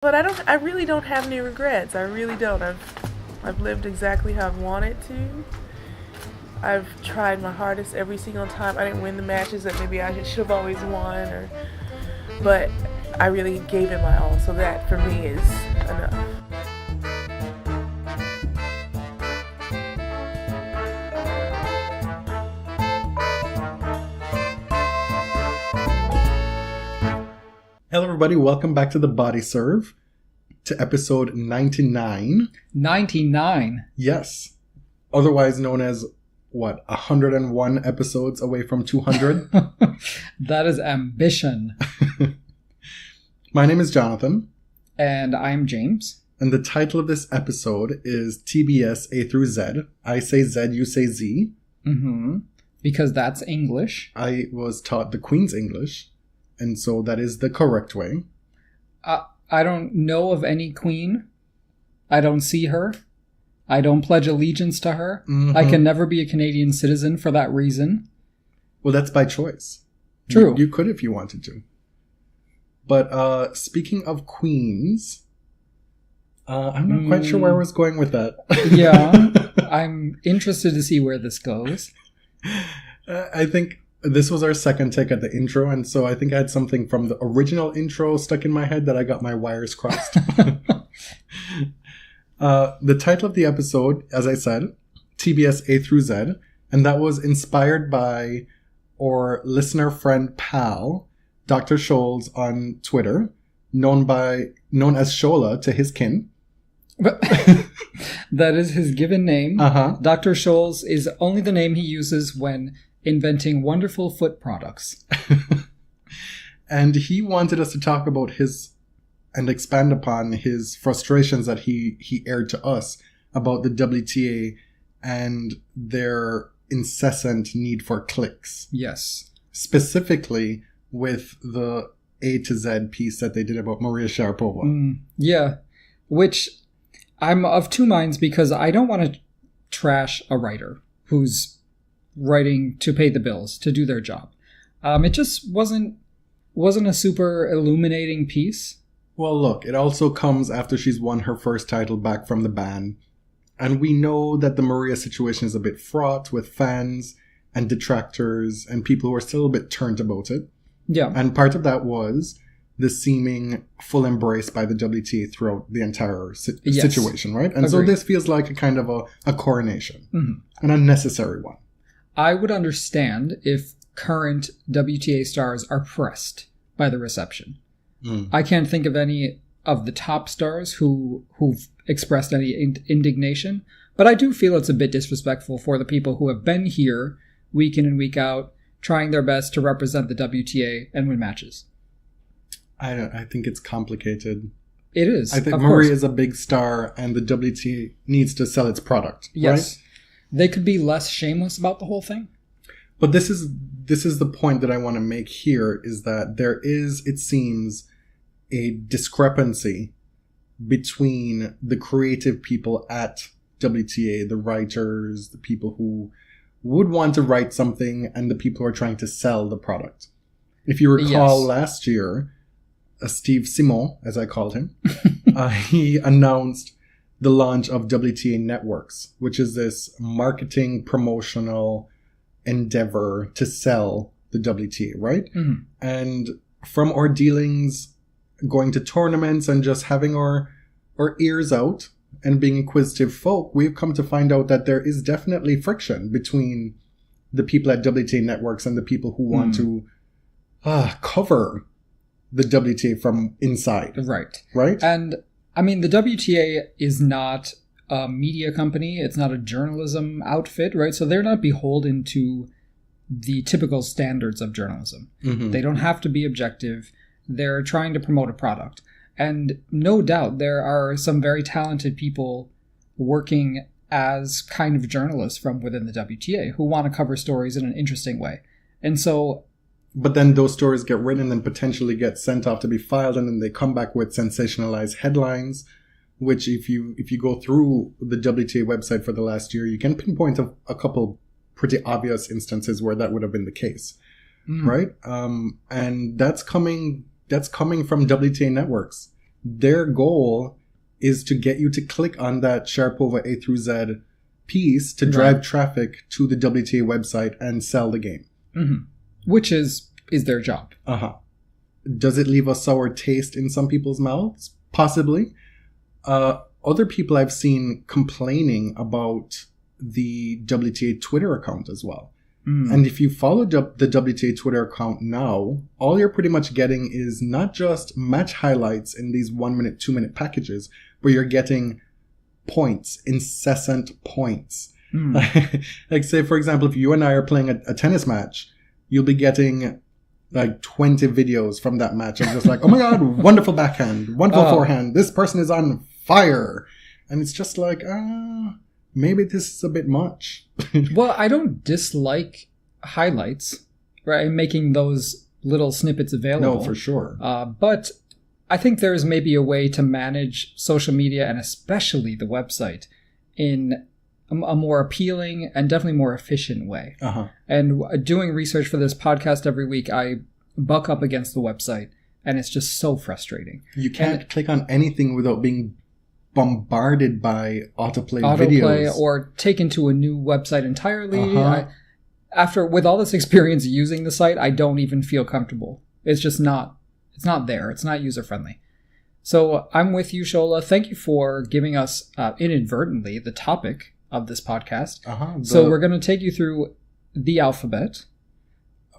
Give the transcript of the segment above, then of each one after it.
But I really don't have any regrets. I really don't. I've lived exactly how I've wanted to. I've tried my hardest every single time. I didn't win the matches that maybe I should have always won, but I really gave it my all. So that for me is enough. Hello everybody, welcome back to the Body Serve, to episode 99. 99? Yes. Otherwise known as, 101 episodes away from 200? That is ambition. My name is Jonathan. And I'm James. And the title of this episode is TBS A through Z. I say Z, you say Z. Mm-hmm. Because that's English. I was taught the Queen's English, and so that is the correct way. I don't know of any queen. I don't see her. I don't pledge allegiance to her. Mm-hmm. I can never be a Canadian citizen for that reason. Well, that's by choice. True. You could if you wanted to. But speaking of queens, I'm not quite sure where I was going with that. Yeah, I'm interested to see where this goes. I think this was our second take at the intro, and so I think I had something from the original intro stuck in my head that I got my wires crossed. The title of the episode, as I said, TBS A through Z, and that was inspired by our listener friend pal, Dr. Scholes on Twitter, known as Shola to his kin. That is his given name. Uh-huh. Dr. Scholes is only the name he uses when inventing wonderful foot products. And he wanted us to talk about and expand upon his frustrations that he aired to us about the WTA and their incessant need for clicks. Yes. Specifically with the A to Z piece that they did about Maria Sharapova. Yeah. Which I'm of two minds, because I don't want to trash a writer who's writing to pay the bills, to do their job. It just wasn't a super illuminating piece. Well, look, it also comes after she's won her first title back from the ban. And we know that the Maria situation is a bit fraught with fans and detractors and people who are still a bit turned about it. Yeah. And part of that was the seeming full embrace by the WTA throughout the entire situation, right? And Agreed. So this feels like a kind of a coronation, an unnecessary one. I would understand if current WTA stars are pressed by the reception. I can't think of any of the top stars who've expressed any indignation, but I do feel it's a bit disrespectful for the people who have been here week in and week out, trying their best to represent the WTA and win matches. I think it's complicated. It is. I think Maria is a big star, and the WTA needs to sell its product. Yes, right? They could be less shameless about the whole thing. But this is the point that I want to make here, is that there is, it seems, a discrepancy between the creative people at WTA, the writers, the people who would want to write something, and the people who are trying to sell the product. If you recall, last year, Steve Simon, as I called him, he announced the launch of WTA Networks, which is this marketing promotional endeavor to sell the WTA, right? Mm-hmm. And from our dealings, going to tournaments and just having our ears out and being inquisitive folk, we've come to find out that there is definitely friction between the people at WTA Networks and the people who want to cover the WTA from inside. Right. Right? And I mean, the WTA is not a media company. It's not a journalism outfit, right? So they're not beholden to the typical standards of journalism. Mm-hmm. They don't have to be objective. They're trying to promote a product. And no doubt there are some very talented people working as kind of journalists from within the WTA who want to cover stories in an interesting way. And so... But then those stories get written and potentially get sent off to be filed, and then they come back with sensationalized headlines, which if you go through the WTA website for the last year, you can pinpoint a couple pretty obvious instances where that would have been the case, right? And that's coming from WTA Networks. Their goal is to get you to click on that Sharapova A through Z piece to drive traffic to the WTA website and sell the game. Mm-hmm. Which is their job. Uh-huh. Does it leave a sour taste in some people's mouths? Possibly. Other people I've seen complaining about the WTA Twitter account as well. And if you follow the WTA Twitter account now, all you're pretty much getting is not just match highlights in these 1 minute, 2 minute packages, but you're getting points, incessant points. Like say, for example, if you and I are playing a tennis match, you'll be getting like 20 videos from that match. I'm just like, oh my God, wonderful backhand, wonderful forehand. This person is on fire. And it's just like, maybe this is a bit much. Well, I don't dislike highlights, right? Making those little snippets available. No, for sure. But I think there's maybe a way to manage social media and especially the website in a more appealing and definitely more efficient way. And doing research for this podcast every week, I buck up against the website and it's just so frustrating. You can't click on anything without being bombarded by autoplay videos. Or taken to a new website entirely. With all this experience using the site, I don't even feel comfortable. It's just not, it's not there. It's not user friendly. So I'm with you, Shola. Thank you for giving us inadvertently the topic of this podcast. So we're going to take you through the alphabet.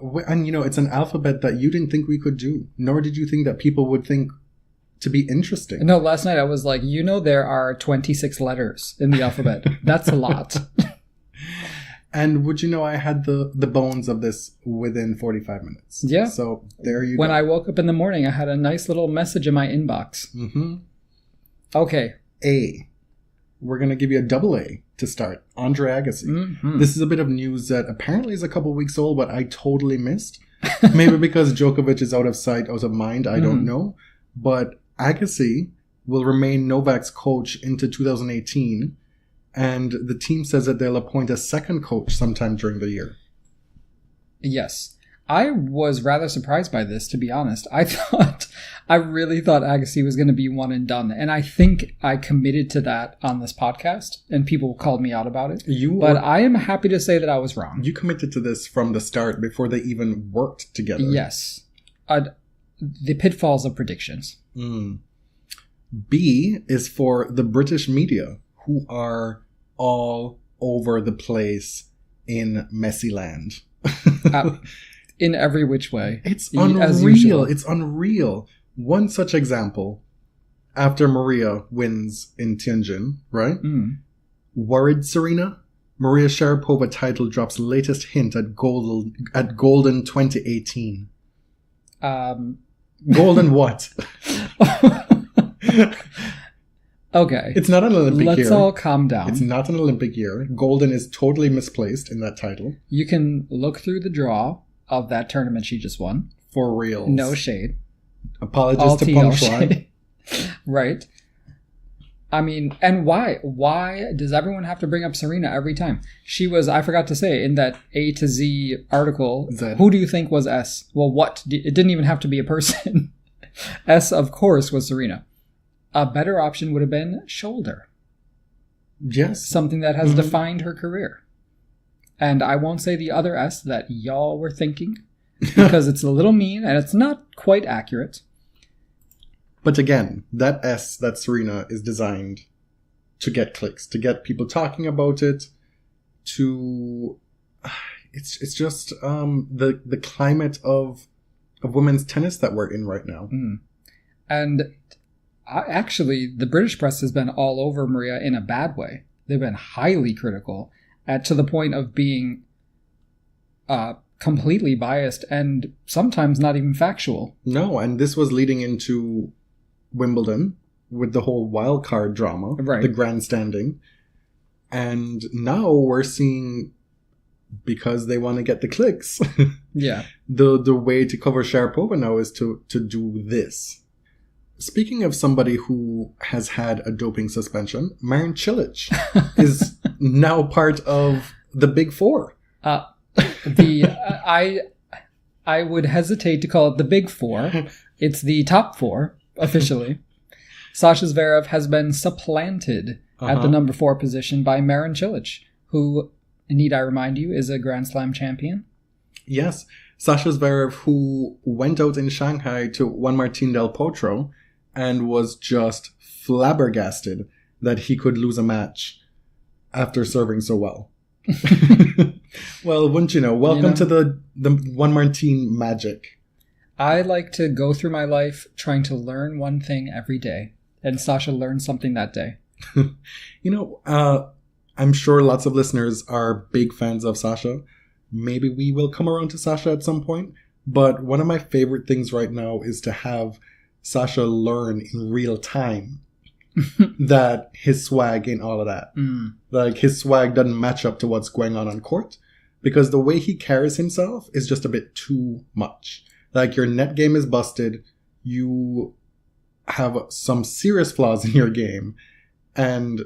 And it's an alphabet that you didn't think we could do, nor did you think that people would think to be interesting. No, last night I was like, there are 26 letters in the alphabet. That's a lot. And would you know, I had the bones of this within 45 minutes. Yeah. So there you go. When I woke up in the morning, I had a nice little message in my inbox. Okay. A. We're going to give you a double A to start. Andre Agassi. This is a bit of news that apparently is a couple weeks old, but I totally missed. Maybe because Djokovic is out of sight, out of mind. I don't know. But Agassi will remain Novak's coach into 2018, and the team says that they'll appoint a second coach sometime during the year. Yes. I was rather surprised by this, to be honest. I really thought Agassi was going to be one and done, and I think I committed to that on this podcast, and people called me out about it. But I am happy to say that I was wrong. You committed to this from the start, before they even worked together. Yes. The pitfalls of predictions. B is for the British media, who are all over the place in Messyland. In every which way. It's unreal. It's unreal. One such example, after Maria wins in Tianjin, right? Worried Serena? Maria Sharapova title drops latest hint at Golden 2018. Golden what? Okay. It's not an Olympic year. Let's all calm down. It's not an Olympic year. Golden is totally misplaced in that title. You can look through the draw of that tournament she just won. For real. No shade. Apologies to Punchline. Right. I mean, and why? Why does everyone have to bring up Serena every time? She was, I forgot to say, in that A to Z article, Z. Who do you think was S? Well, what? It didn't even have to be a person. S, of course, was Serena. A better option would have been shoulder. Yes. Something that has defined her career. And I won't say the other S that y'all were thinking, because it's a little mean and it's not quite accurate. But again, that S, that Serena, is designed to get clicks, to get people talking about it, to... It's just the climate of women's tennis that we're in right now. And actually, the British press has been all over Maria in a bad way. They've been highly critical, to the point of being completely biased and sometimes not even factual. No, and this was leading into Wimbledon with the whole wild card drama, right. The grandstanding. And now we're seeing, because they want to get the clicks, yeah, the way to cover Sharapova now is to do this. Speaking of somebody who has had a doping suspension, Marin Cilic is now part of the Big Four. I would hesitate to call it the Big Four. It's the top four, officially. Sasha Zverev has been supplanted at the number 4 position by Marin Cilic, who, need I remind you, is a Grand Slam champion. Yes. Sasha Zverev, who went out in Shanghai to Juan Martín del Potro and was just flabbergasted that he could lose a match after serving so well. Well, wouldn't you know? Welcome to the Juan Martín magic. I like to go through my life trying to learn one thing every day. And Sasha learned something that day. I'm sure lots of listeners are big fans of Sasha. Maybe we will come around to Sasha at some point. But one of my favorite things right now is to have Sasha learn in real time that his swag ain't all of that. Like, his swag doesn't match up to what's going on court. Because the way he carries himself is just a bit too much. Like, your net game is busted. You have some serious flaws in your game. And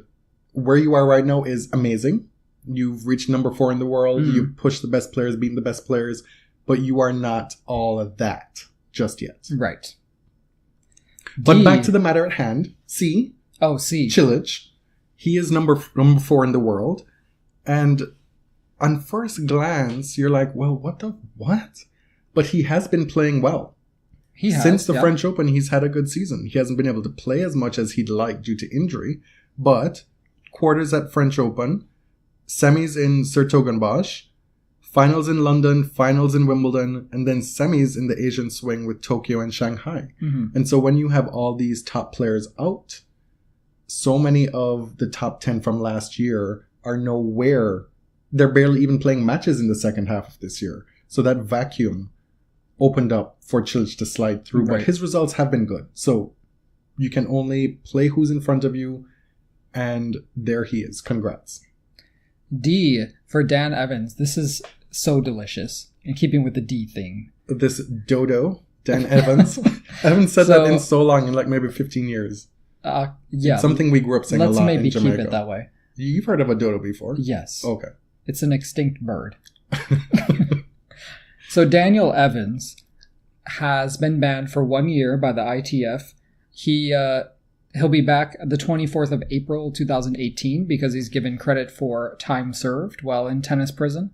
where you are right now is amazing. You've reached number 4 in the world. You've pushed the best players, beaten the best players. But you are not all of that just yet. Right. But back to the matter at hand. C. Cilic. He is number 4 in the world. And on first glance, you're like, well, what? But he has been playing well. Since the French Open, he's had a good season. He hasn't been able to play as much as he'd like due to injury. But quarters at French Open, semis in Sertogenbosch, finals in London, finals in Wimbledon, and then semis in the Asian swing with Tokyo and Shanghai. And so when you have all these top players out, so many of the top 10 from last year are nowhere. They're barely even playing matches in the second half of this year. So that vacuum opened up for Cilic to slide through. Right. But his results have been good. So you can only play who's in front of you. And there he is. Congrats. D for Dan Evans. This is so delicious. In keeping with the D thing. This dodo, Dan Evans. I haven't said that in so long, in like maybe 15 years. Yeah. It's something we grew up saying a lot in Jamaica. Let's maybe keep it that way. You've heard of a dodo before? Yes. Okay. It's an extinct bird. So Daniel Evans has been banned for 1 year by the ITF. He'll be back the 24th of April 2018 because he's given credit for time served while in tennis prison.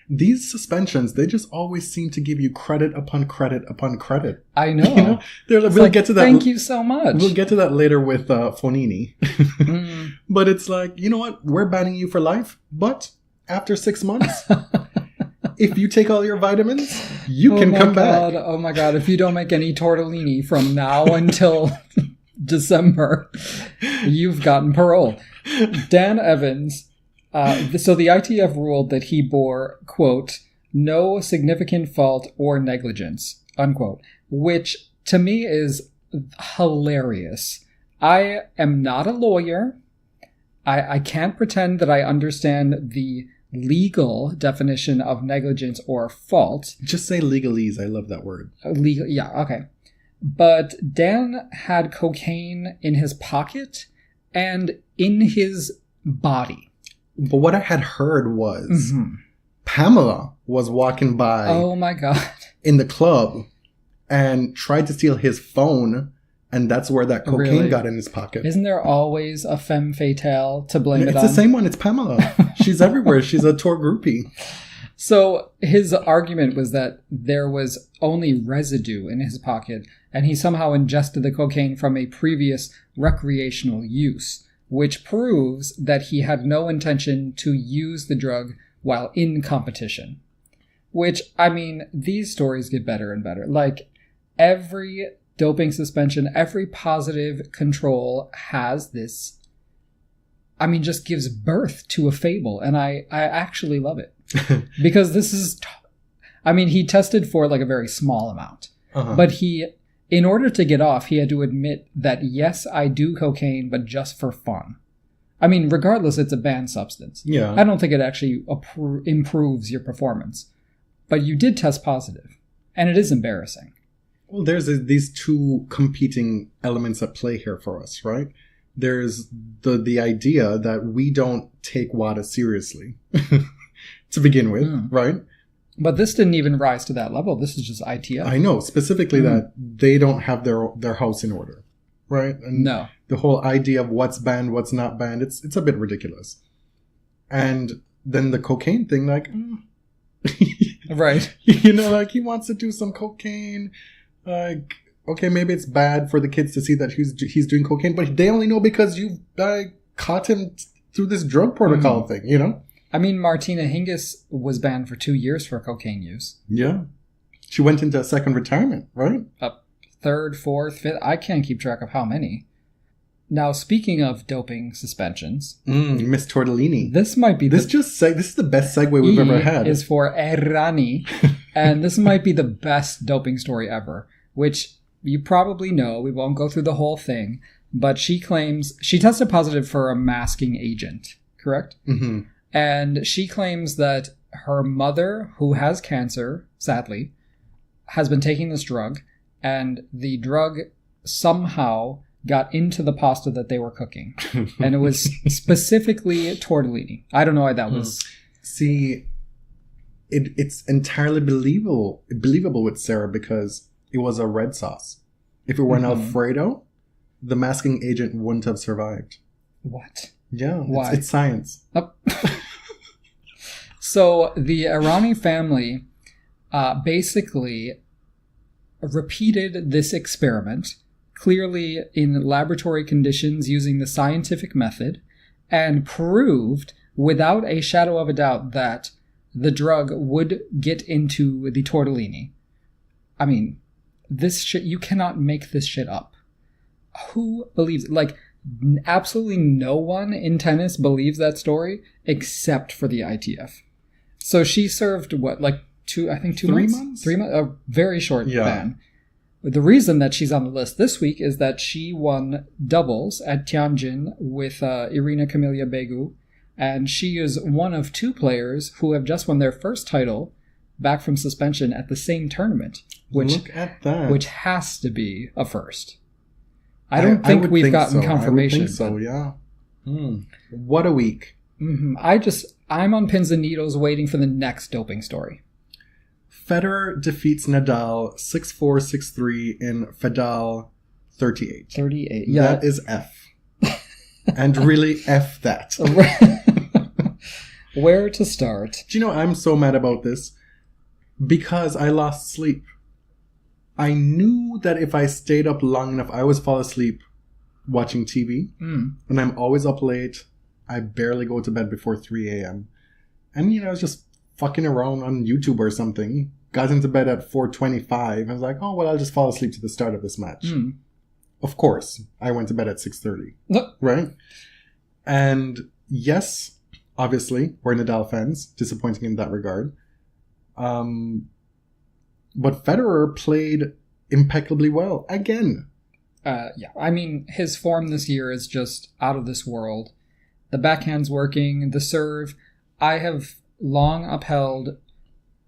These suspensions, they just always seem to give you credit upon credit upon credit. I know. We'll get to that. Thank you so much. We'll get to that later with Fonini. But it's like, you know what? We're banning you for life, but after 6 months, if you take all your vitamins, you can come back. Oh my God. If you don't make any tortellini from now until December, you've gotten parole. Dan Evans... so the ITF ruled that he bore, quote, no significant fault or negligence, unquote, which to me is hilarious. I am not a lawyer. I can't pretend that I understand the legal definition of negligence or fault. Just say legalese. I love that word. Legal, yeah, okay. But Dan had cocaine in his pocket and in his body. But what I had heard was Pamela was walking by. Oh my God. In the club and tried to steal his phone. And that's where that cocaine got in his pocket. Isn't there always a femme fatale to blame it on? It's the same one. It's Pamela. She's everywhere. She's a tour groupie. So his argument was that there was only residue in his pocket and he somehow ingested the cocaine from a previous recreational use, which proves that he had no intention to use the drug while in competition. Which, I mean, these stories get better and better. Like, every doping suspension, every positive control has this, I mean, just gives birth to a fable. And I actually love it. Because this is, I mean, he tested for like a very small amount. But he, in order to get off, he had to admit that, yes, I do cocaine, but just for fun. I mean, regardless, it's a banned substance. Yeah. I don't think it actually improves your performance. But you did test positive. And it is embarrassing. Well, there's these two competing elements at play here for us, right? There's the idea that we don't take WADA seriously to begin with, right? But this didn't even rise to that level. This is just ITF. I know, specifically that they don't have their house in order. right? And No. the whole idea of what's banned, what's not banned, it's a bit ridiculous. And then the cocaine thing, like, Right. you know, like he wants to do some cocaine. Like, okay, maybe it's bad for the kids to see that he's doing cocaine, but they only know because you caught him through this drug protocol thing, you know? I mean, Martina Hingis was banned for 2 years for cocaine use. Yeah. She went into a second retirement, right? Third, fourth, fifth. I can't keep track of how many. Now, speaking of doping suspensions, Miss Tortellini. this might be this is the best segue we've ever had. Is for Errani, and this might be the best doping story ever, which you probably know. We won't go through the whole thing, but she claims she tested positive for a masking agent, correct? Mm-hmm. And she claims that her mother, who has cancer, sadly, has been taking this drug, and the drug somehow got into the pasta that they were cooking. And it was specifically tortellini. I don't know why that was. See, it's entirely believable with Sarah because it was a red sauce. If it were an Alfredo, the masking agent wouldn't have survived. What? Yeah, Why? It's science. So the Errani family basically repeated this experiment, clearly in laboratory conditions using the scientific method, and proved without a shadow of a doubt that the drug would get into the tortellini. I mean, this shit, you cannot make this shit up. Who believes it? Like, absolutely no one in tennis believes that story except for the ITF. So she served what, like 2 months? 3 months? A very short ban. The reason that she's on the list this week is that she won doubles at Tianjin with Irina Camelia Begu, and she is one of 2 players who have just won their first title back from suspension at the same tournament. Look at that. Which has to be a first. I don't think we've gotten confirmation. I would think so, yeah. What a week. Mm-hmm. I'm on pins and needles waiting for the next doping story. Federer defeats Nadal 6-4, 6-3 in Fedal 38. 38, yeah. That is F. And really F that. Where to start? Do you know, I'm so mad about this because I lost sleep. I knew that if I stayed up long enough, I always fall asleep watching TV. And I'm always up late. I barely go to bed before 3 a.m. And, you know, I was just fucking around on YouTube or something. Got into bed at 4:25. I was like, oh, well, I'll just fall asleep to the start of this match. Of course, I went to bed at 6:30. Right? And yes, obviously, we're Nadal fans. Disappointing in that regard. But Federer played impeccably well again. Yeah, I mean, his form this year is just out of this world. The backhand's working, the serve. I have long upheld,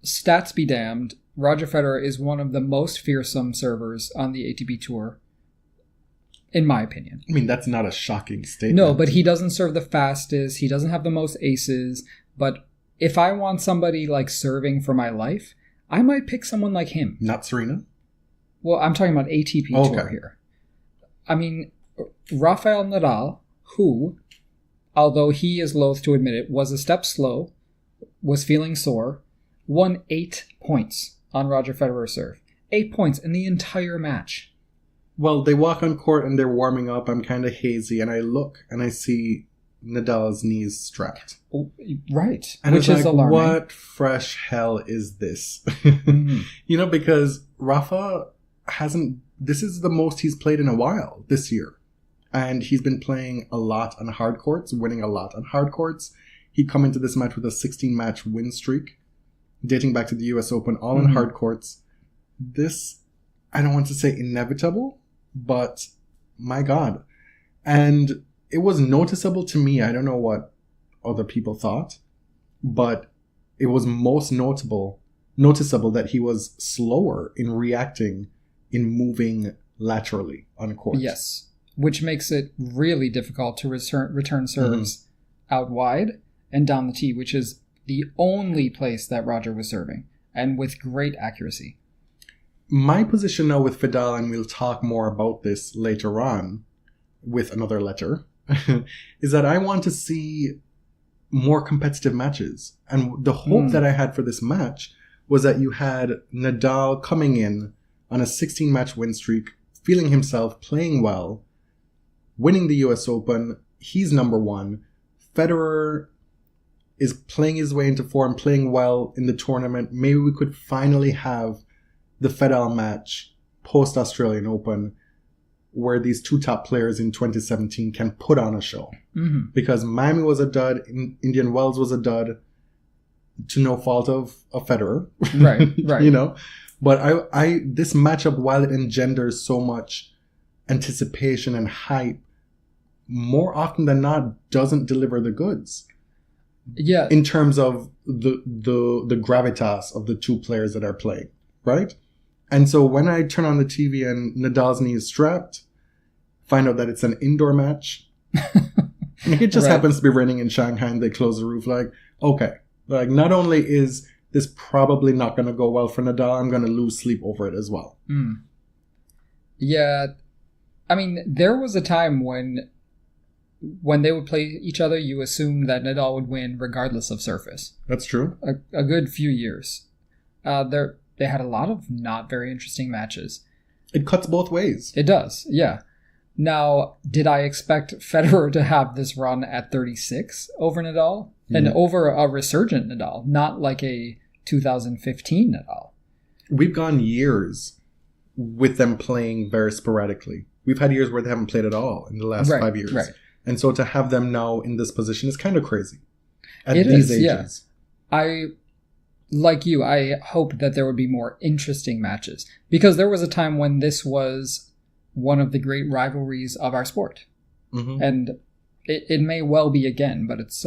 stats be damned, Roger Federer is one of the most fearsome servers on the ATP Tour, in my opinion. I mean, that's not a shocking statement. No, but he doesn't serve the fastest. He doesn't have the most aces. But if I want somebody like serving for my life, I might pick someone like him. Not Serena? Well, I'm talking about ATP Tour here. I mean, Rafael Nadal, who, although he is loath to admit it, was a step slow, was feeling sore, won 8 points on Roger Federer's serve. 8 points in the entire match. Well, they walk on court and they're warming up. I'm kind of hazy, and I look and I see Nadal's knees strapped. Oh, right. And which it's is like, alarming. what fresh hell is this? You know, because Rafa hasn't... This is the most he's played in a while this year. And he's been playing a lot on hard courts, winning a lot on hard courts. He'd come into this match with a 16-match win streak, dating back to the US Open, all on hard courts. This, I don't want to say inevitable, but my God. And it was noticeable to me. I don't know what other people thought, but it was most noticeable that he was slower in reacting, in moving laterally on court. Yes, which makes it really difficult to return serves out wide and down the tee, which is the only place that Roger was serving, and with great accuracy. my position now with Fedal, and we'll talk more about this later on with another letter, is that I want to see more competitive matches. And the hope that I had for this match was that you had Nadal coming in on a 16-match win streak, feeling himself, playing well, winning the US Open. He's number one. Federer is playing his way into form, playing well in the tournament. Maybe we could finally have the Fedal match post-Australian Open where these two top players in 2017 can put on a show. Mm-hmm. Because Miami was a dud, Indian Wells was a dud, to no fault of Federer. Right. You know? But I this matchup, while it engenders so much anticipation and hype, more often than not doesn't deliver the goods. Yeah. In terms of the gravitas of the two players that are playing, right? And so when I turn on the TV and Nadal's knee is strapped, find out that it's an indoor match. It just happens to be raining in Shanghai and they close the roof. Like, okay. Like, not only is this probably not going to go well for Nadal, I'm going to lose sleep over it as well. Mm. Yeah. I mean, there was a time when they would play each other, you assumed that Nadal would win regardless of surface. That's true. A good few years. They had a lot of not very interesting matches. It cuts both ways. It does, yeah. Now, did I expect Federer to have this run at 36 over Nadal? And over a resurgent Nadal, not like a 2015 Nadal. We've gone years with them playing very sporadically. We've had years where they haven't played at all in the last 5 years. Right. And so to have them now in this position is kind of crazy. At these ages. Yeah. Like you, I hope that there would be more interesting matches. Because there was a time when this was one of the great rivalries of our sport. Mm-hmm. And it may well be again, but it's...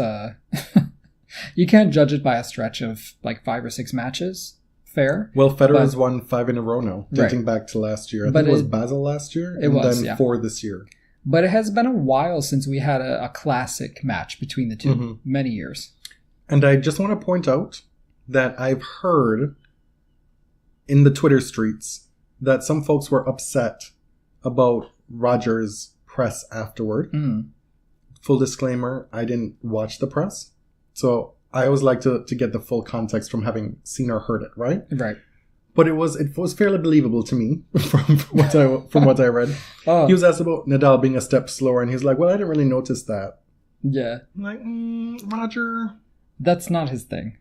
you can't judge it by a stretch of like 5 or 6 matches. Fair. Well, Federer has won 5 in a row now, dating back to last year. I think it was Basel last year, and then 4 this year. But it has been a while since we had a classic match between the two. Mm-hmm. Many years. And I just want to point out that I've heard in the Twitter streets that some folks were upset about Roger's press afterward. Mm. Full disclaimer, I didn't watch the press. So I always like to get the full context from having seen or heard it, right? Right. But it was fairly believable to me from what I read. Oh. He was asked about Nadal being a step slower, and he's like, well, I didn't really notice that. Yeah. I'm like, Roger. That's not his thing.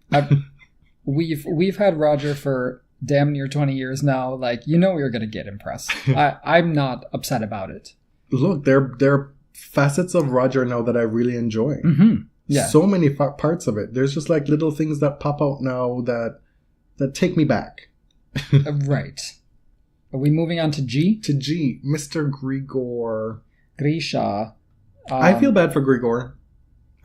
We've had Roger for damn near 20 years now. Like, you know you're going to get impressed. I'm not upset about it. Look, there are facets of Roger now that I really enjoy. Mm-hmm. Yeah. So many parts of it. There's just like little things that pop out now that take me back. Right. Are we moving on to G? To G. Mr. Grigor. Grisha. I feel bad for Grigor.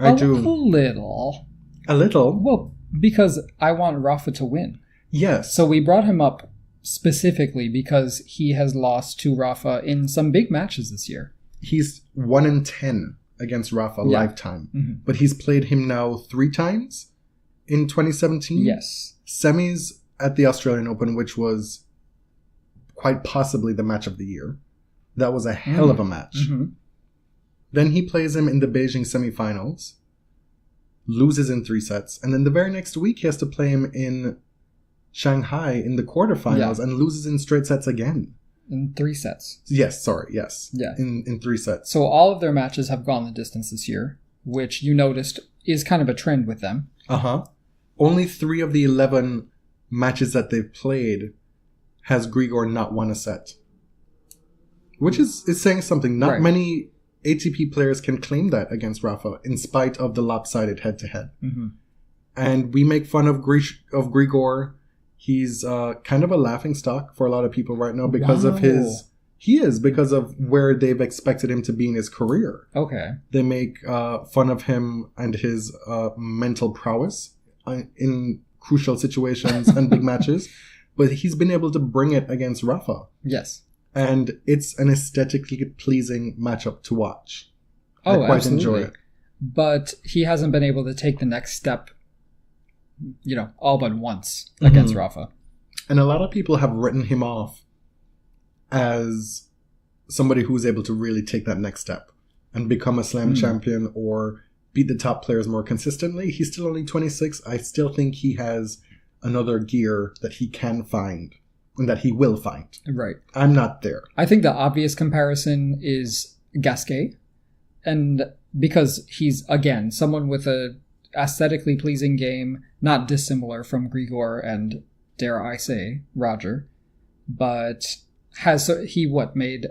I do. A little. A little? Well, because I want Rafa to win. Yes. So we brought him up specifically because he has lost to Rafa in some big matches this year. He's 1-10 against Rafa lifetime. Mm-hmm. But he's played him now 3 times in 2017. Yes. Semis at the Australian Open, which was quite possibly the match of the year. That was a hell of a match. Mm-hmm. Then he plays him in the Beijing semifinals, loses in 3 sets, and then the very next week he has to play him in Shanghai in the quarterfinals and loses in straight sets again. In 3 sets. Yes, sorry, yes. Yeah. In 3 sets. So all of their matches have gone the distance this year, which you noticed is kind of a trend with them. Uh-huh. Only 3 of the 11 matches that they've played has Grigor not won a set. Which is saying something. Not many ATP players can claim that against Rafa, in spite of the lopsided head-to-head. Mm-hmm. And we make fun of Grigor. He's kind of a laughingstock for a lot of people right now because of his... He is, because of where they've expected him to be in his career. Okay. They make fun of him and his mental prowess in crucial situations and big matches. But he's been able to bring it against Rafa. Yes. And it's an aesthetically pleasing matchup to watch. Oh, I quite absolutely. enjoy it. But he hasn't been able to take the next step, all but once against Rafa. And a lot of people have written him off as somebody who's able to really take that next step and become a slam champion or beat the top players more consistently. He's still only 26. I still think he has another gear that he can find and that he will find. Right. I'm not there. I think the obvious comparison is Gasquet. And because he's, again, someone with a aesthetically pleasing game, not dissimilar from Grigor and, dare I say, Roger, but he made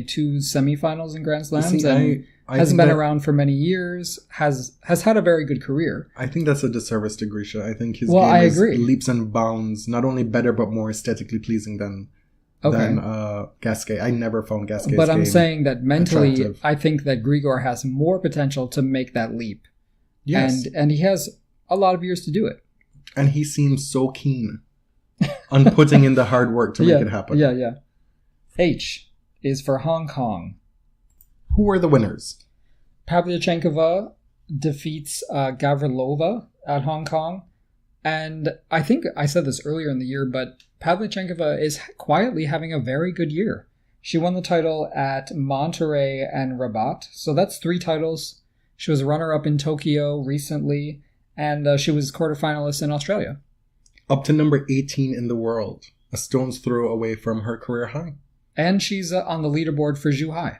2 semifinals in Grand Slams. See, I hasn't been around for many years, has had a very good career. I think that's a disservice to Grisha. I think his game is leaps and bounds, not only better, but more aesthetically pleasing than Gasquet. I never found Gasquet's But I'm saying that mentally, attractive. I think that Grigor has more potential to make that leap. Yes. And he has a lot of years to do it. And he seems so keen on putting in the hard work to make it happen. Yeah. H is for Hong Kong. Who were the winners? Pavlyuchenkova defeats Gavrilova at Hong Kong. And I think I said this earlier in the year, but Pavlyuchenkova is quietly having a very good year. She won the title at Monterrey and Rabat. So that's 3 titles. She was runner-up in Tokyo recently, and she was quarterfinalist in Australia. Up to number 18 in the world. A stone's throw away from her career high. And she's on the leaderboard for Zhuhai.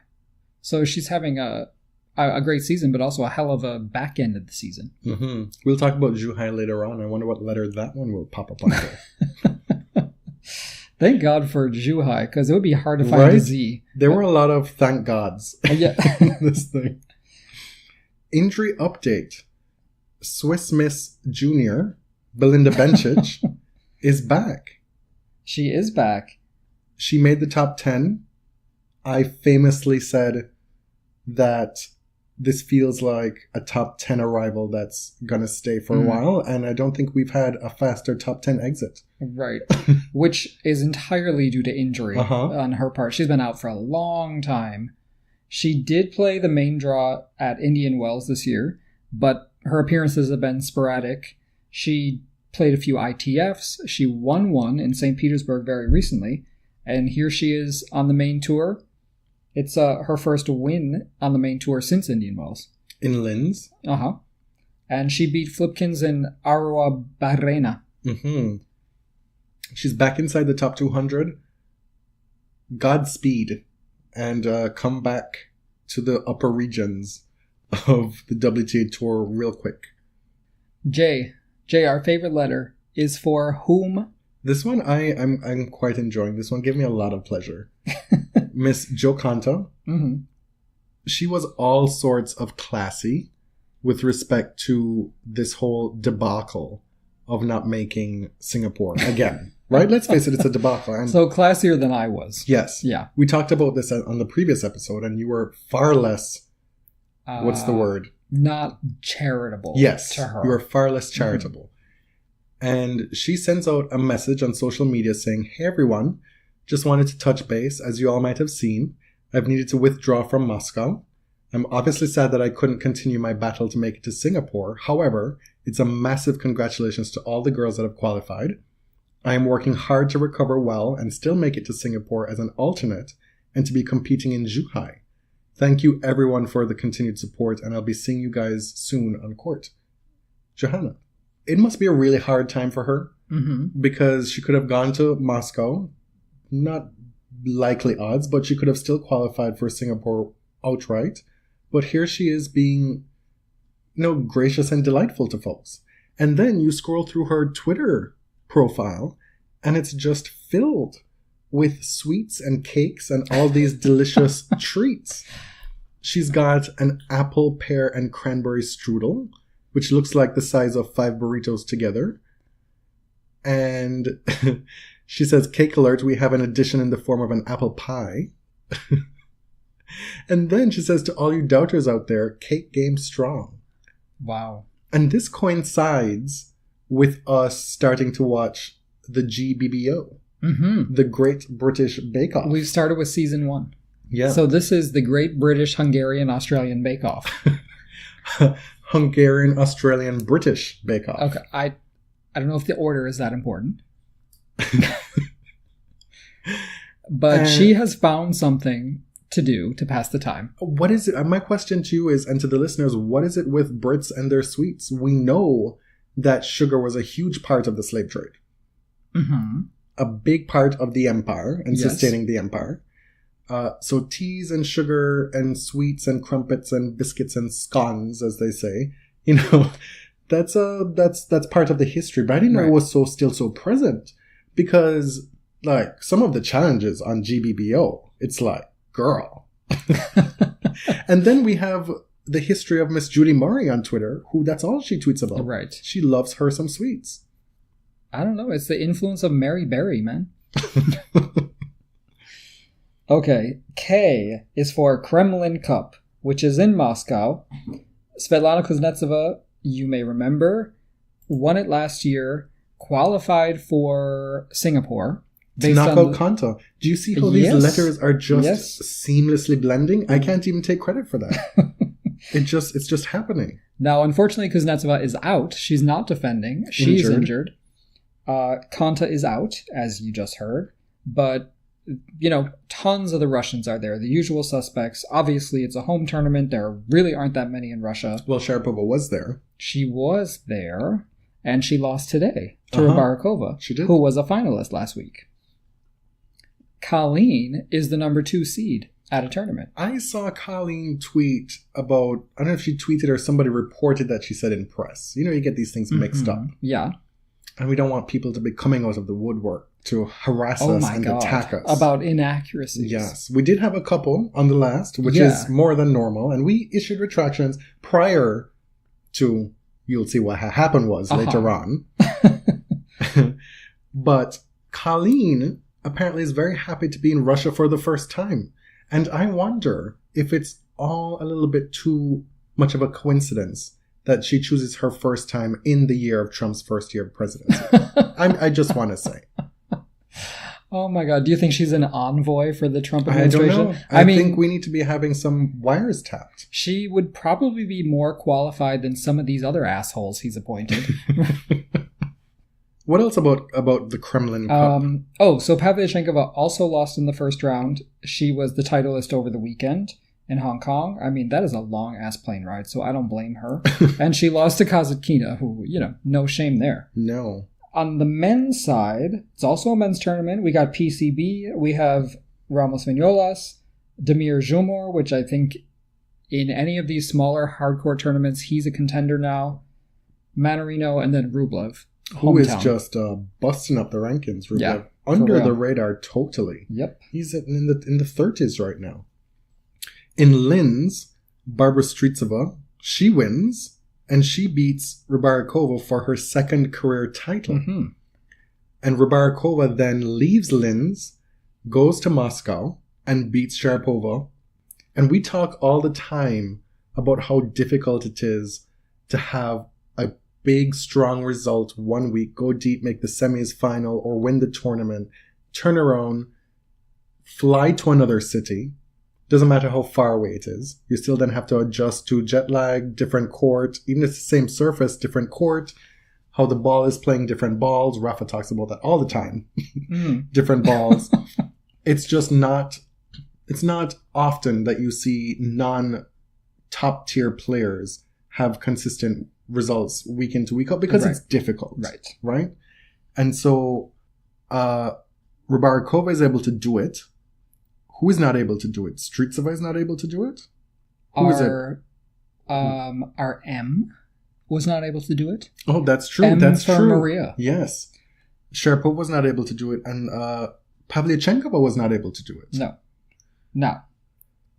So she's having a great season, but also a hell of a back end of the season. Mm-hmm. We'll talk about Zhuhai later on. I wonder what letter that one will pop up under. Thank God for Zhuhai, because it would be hard to find a Z. There were a lot of thank gods in this thing. Injury update. Swiss Miss Junior, Belinda Bencic, is back. She is back. She made the top 10. I famously said that this feels like a top 10 arrival that's going to stay for a while, and I don't think we've had a faster top 10 exit. Right. Which is entirely due to injury on her part. She's been out for a long time. She did play the main draw at Indian Wells this year, but her appearances have been sporadic. She played a few ITFs. She won one in St. Petersburg very recently, and here she is on the main tour. It's her first win on the main tour since Indian Wells. In Linz? And she beat Flipkins in Arua Barrena. Mm-hmm. She's back inside the top 200. Godspeed. And come back to the upper regions of the WTA Tour real quick. J, our favorite letter, is for whom? This one I'm quite enjoying. This one gave me a lot of pleasure. Miss Jo Konta. Mm-hmm. She was all sorts of classy with respect to this whole debacle of not making Singapore again. Right? Let's face it, it's a debacle. And so classier than I was. Yes. Yeah. We talked about this on the previous episode, and you were far less, what's the word? Not charitable yes, to her. You were far less charitable. Mm-hmm. And she sends out a message on social media saying, "Hey everyone, just wanted to touch base. As you all might have seen, I've needed to withdraw from Moscow. I'm obviously sad that I couldn't continue my battle to make it to Singapore. However, it's a massive congratulations to all the girls that have qualified. I am working hard to recover well and still make it to Singapore as an alternate and to be competing in Zhuhai. Thank you everyone for the continued support, and I'll be seeing you guys soon on court. Johanna." It must be a really hard time for her because she could have gone to Moscow, not likely odds, but she could have still qualified for Singapore outright. But here she is being, gracious and delightful to folks. And then you scroll through her Twitter profile, and it's just filled with sweets and cakes and all these delicious treats. She's got an apple, pear, and cranberry strudel, which looks like the size of 5 burritos together. And she says, "Cake alert, we have an addition in the form of an apple pie." And then she says, "To all you doubters out there, cake game strong." Wow. And this coincides with us starting to watch the GBBO, the Great British Bake Off. We've started with season 1. Yeah. So this is the Great British Hungarian Australian Bake Off. Hungarian Australian British Bake Off. Okay. I don't know if the order is that important. But she has found something to do to pass the time. What is it? My question to you is, and to the listeners, what is it with Brits and their sweets? We know that sugar was a huge part of the slave trade. Mm-hmm. A big part of the empire and sustaining the empire. So teas and sugar and sweets and crumpets and biscuits and scones, as they say, you know, that's part of the history. But I didn't know it was still so present, because like some of the challenges on GBBO, it's like, girl. And then we have the history of Miss Judy Murray on Twitter, who that's all she tweets about. Right. She loves her some sweets. I don't know. It's the influence of Mary Berry, man. Okay. K is for Kremlin Cup, which is in Moscow. Svetlana Kuznetsova, you may remember, won it last year, qualified for Singapore. To knock out Konta. Do you see how these letters are just seamlessly blending? I can't even take credit for that. It's just happening. Now, unfortunately, Kuznetsova is out. She's not defending. She's injured. Konta is out, as you just heard. But, you know, tons of the Russians are there. The usual suspects. Obviously, it's a home tournament. There really aren't that many in Russia. Well, Sharapova was there. She was there, and she lost today to Rybarikova, she did. Who was a finalist last week. Colleen is the number 2 seed at a tournament. I saw Colleen tweet about, I don't know if she tweeted or somebody reported that she said in press. You know, you get these things mixed up. Yeah. And we don't want people to be coming out of the woodwork to harass us and attack us. About inaccuracies. Yes. We did have a couple on the last, which is more than normal. And we issued retractions prior to, you'll see what happened was later on. But Colleen apparently is very happy to be in Russia for the first time. And I wonder if it's all a little bit too much of a coincidence that she chooses her first time in the year of Trump's first year of presidency. I just want to say. Oh my God. Do you think she's an envoy for the Trump administration? I don't know. I mean, think we need to be having some wires tapped. She would probably be more qualified than some of these other assholes he's appointed. What else about the Kremlin Cup? So Pavlyuchenkova also lost in the first round. She was the titleist over the weekend in Hong Kong. I mean, that is a long-ass plane ride, so I don't blame her. And she lost to Kazatkina, who, you know, no shame there. No. On the men's side, it's also a men's tournament. We got PCB. We have Ramos Vignolas, Damir Zhumor, which I think in any of these smaller hardcore tournaments, he's a contender now. Manarino, and then Rublev. Who is just busting up the rankings, Rublev. Yeah, under the radar totally. Yep. He's in the 30s right now. In Linz, Barbara Stritsova, she wins, and she beats Rybarikova for her second career title. Mm-hmm. And Rybarikova then leaves Linz, goes to Moscow, and beats Sharapova. And we talk all the time about how difficult it is to have a big, strong result one week, go deep, make the semis final, or win the tournament, turn around, fly to another city. Doesn't matter how far away it is. You still then have to adjust to jet lag, different court, even if it's the same surface, different court, how the ball is playing different balls. Rafa talks about that all the time. Different balls. It's not often that you see non-top tier players have consistent results week in to week out because it's difficult. Right? And so Rybarikova is able to do it. Who is not able to do it? Stritsova is not able to do it? Who is it? Our M was not able to do it. Oh, that's true. M that's for true. Maria. Yes. Sharapova was not able to do it, and Pavlyuchenkova was not able to do it. No. Now,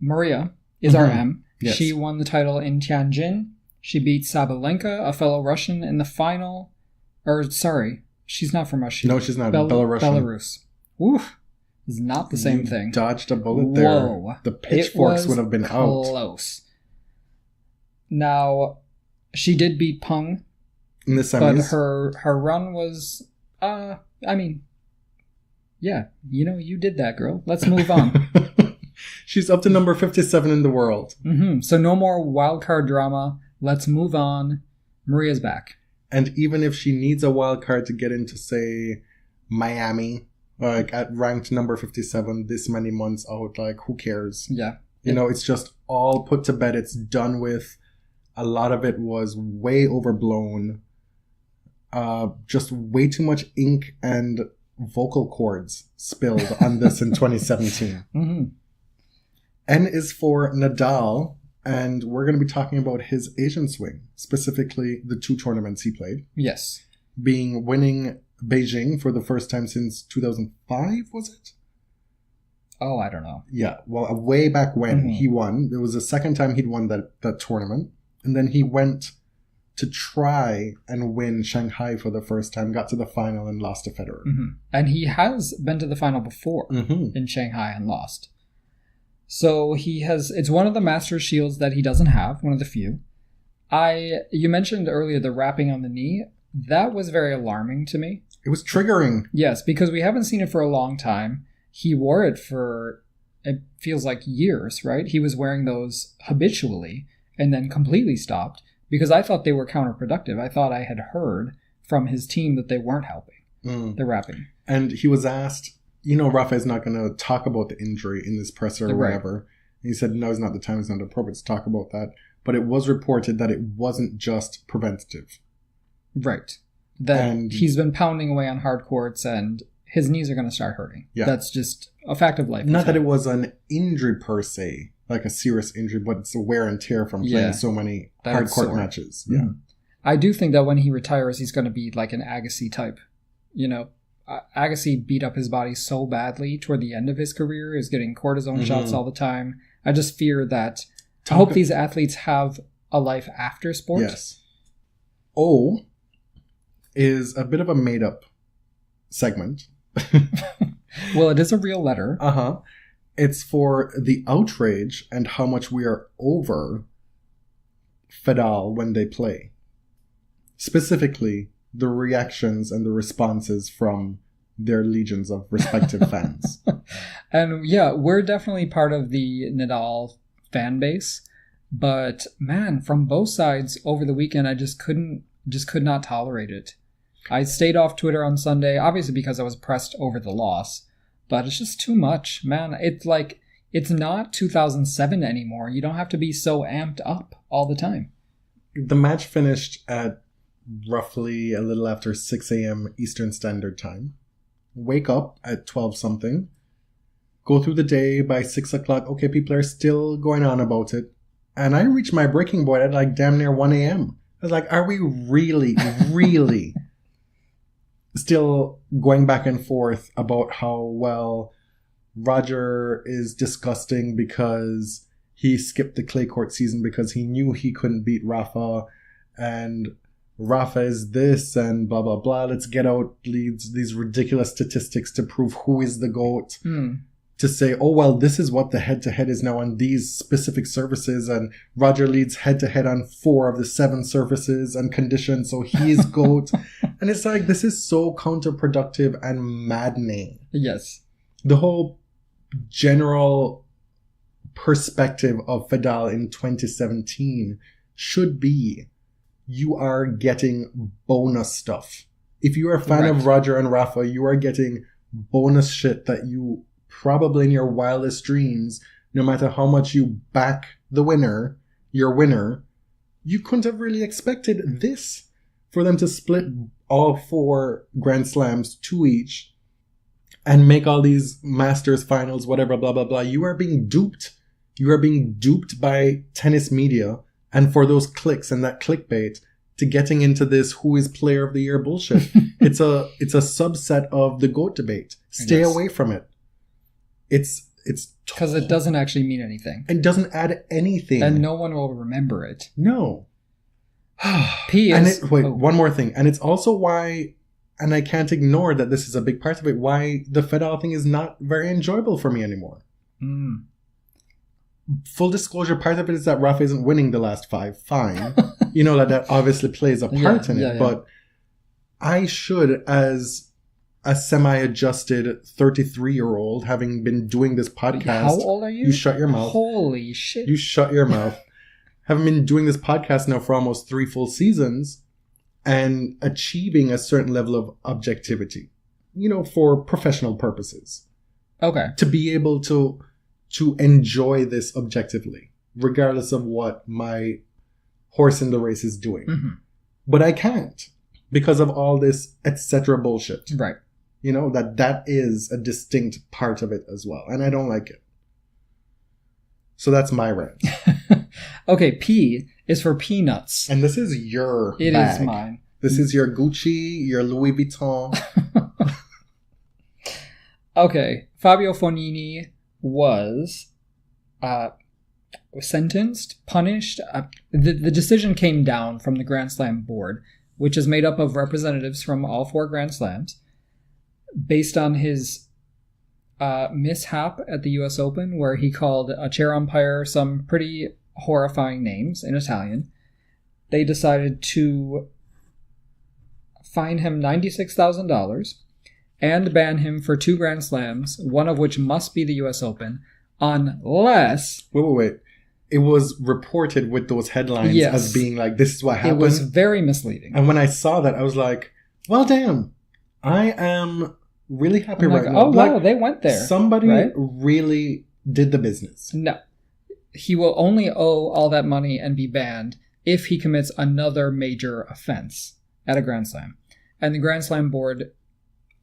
Maria is our M. Yes. She won the title in Tianjin. She beat Sabalenka, a fellow Russian, in the final. She's not from Russia. No, she's not. Belarusian. Belarus. Oof. It's not the same thing. Dodged a bullet there. Whoa. The pitchforks would have been out. Close. Now, she did beat Peng. In the semis. But her run was, you did that, girl. Let's move on. She's up to number 57 in the world. Mm-hmm. So no more wildcard drama. Let's move on. Maria's back. And even if she needs a wild card to get into, say, Miami, like at ranked number 57 this many months out. Like, who cares? Yeah. You know, it's just all put to bed. It's done with. A lot of it was way overblown. Just way too much ink and vocal cords spilled on this in 2017. Mm-hmm. N is for Nadal, and we're going to be talking about his Asian swing, specifically the 2 tournaments he played. Yes. Being winning Beijing for the first time since 2005, was it? Oh, I don't know. Yeah, well, way back when he won. It was the second time he'd won that tournament. And then he went to try and win Shanghai for the first time, got to the final and lost to Federer. Mm-hmm. And he has been to the final before in Shanghai and lost. So it's one of the Masters shields that he doesn't have, one of the few. You mentioned earlier the wrapping on the knee. That was very alarming to me. It was triggering. Yes, because we haven't seen it for a long time. He wore it for, it feels like years, right? He was wearing those habitually and then completely stopped because I thought they were counterproductive. I thought I had heard from his team that they weren't helping, the wrapping. And he was asked, Rafa is not going to talk about the injury in this presser or whatever. And he said, no, it's not the time. It's not appropriate to talk about that. But it was reported that it wasn't just preventative. Right. That he's been pounding away on hard courts and his knees are going to start hurting. Yeah. That's just a fact of life. Not that it was an injury per se, like a serious injury, but it's a wear and tear from playing so many hard court matches. Yeah. Mm-hmm. I do think that when he retires, he's going to be like an Agassi type. Agassi beat up his body so badly toward the end of his career. He was getting cortisone shots all the time. I just fear that I hope these athletes have a life after sport. Yes. O is a bit of a made-up segment. Well, it is a real letter. It's for the outrage and how much we are over Fedal when they play. Specifically, the reactions and the responses from their legions of respective fans. And yeah, we're definitely part of the Nadal fan base. But man, from both sides over the weekend, I just could not tolerate it. I stayed off Twitter on Sunday, obviously because I was pressed over the loss. But it's just too much, man. It's like, it's not 2007 anymore. You don't have to be so amped up all the time. The match finished at roughly a little after 6 a.m. Eastern Standard Time. Wake up at 12 something. Go through the day by 6 o'clock. Okay, people are still going on about it. And I reached my breaking point at like damn near 1 a.m. I was like, are we really still going back and forth about how, well, Roger is disgusting because he skipped the clay court season because he knew he couldn't beat Rafa, and Rafa is this and blah, blah, blah. Let's get out these ridiculous statistics to prove who is the GOAT. To say, oh, well, this is what the head-to-head is now on these specific surfaces, and Roger leads head-to-head on 4 of the 7 surfaces and conditions, so he's GOAT. And it's like, this is so counterproductive and maddening. Yes. The whole general perspective of Fedal in 2017 should be, you are getting bonus stuff. If you are a fan of Roger and Rafa, you are getting bonus shit that you probably in your wildest dreams, no matter how much you back the winner, your winner, you couldn't have really expected this. For them to split all 4 Grand Slams, 2 each, and make all these Masters finals, whatever, blah, blah, blah. You are being duped. You are being duped by tennis media, and for those clicks and that clickbait, to getting into this who is player of the year bullshit. It's a subset of the GOAT debate. Stay away from it. It's because it doesn't actually mean anything. It doesn't add anything. And no one will remember it. No. P.S. One more thing. And it's also why, and I can't ignore that this is a big part of it, why the Fedal thing is not very enjoyable for me anymore. Full disclosure, part of it is that Rafa isn't winning the last 5. Fine. that obviously plays a part in it. But I should, as a semi-adjusted 33-year-old, having been doing this podcast. How old are you? You shut your mouth. Holy shit. You shut your mouth. Having been doing this podcast now for almost 3 full seasons and achieving a certain level of objectivity. for professional purposes. Okay. To be able to enjoy this objectively, regardless of what my horse in the race is doing. Mm-hmm. But I can't because of all this etc. bullshit. Right. That is a distinct part of it as well. And I don't like it. So that's my rant. Okay, P is for peanuts. And this is your It bag. is mine. This is your Gucci, your Louis Vuitton. Okay, Fabio Fognini was sentenced, punished. The decision came down from the Grand Slam board, which is made up of representatives from all 4 Grand Slams, based on his mishap at the US Open, where he called a chair umpire some pretty horrifying names in Italian. They decided to fine him $96,000 and ban him for 2 Grand Slams, one of which must be the US Open, unless... Wait. It was reported with those headlines as being like, this is what happened. It was very misleading. And when I saw that, I was like, well, damn. I am really happy right now. Oh, wow, they went there. Somebody really did the business. No. He will only owe all that money and be banned if he commits another major offense at a Grand Slam. And the Grand Slam board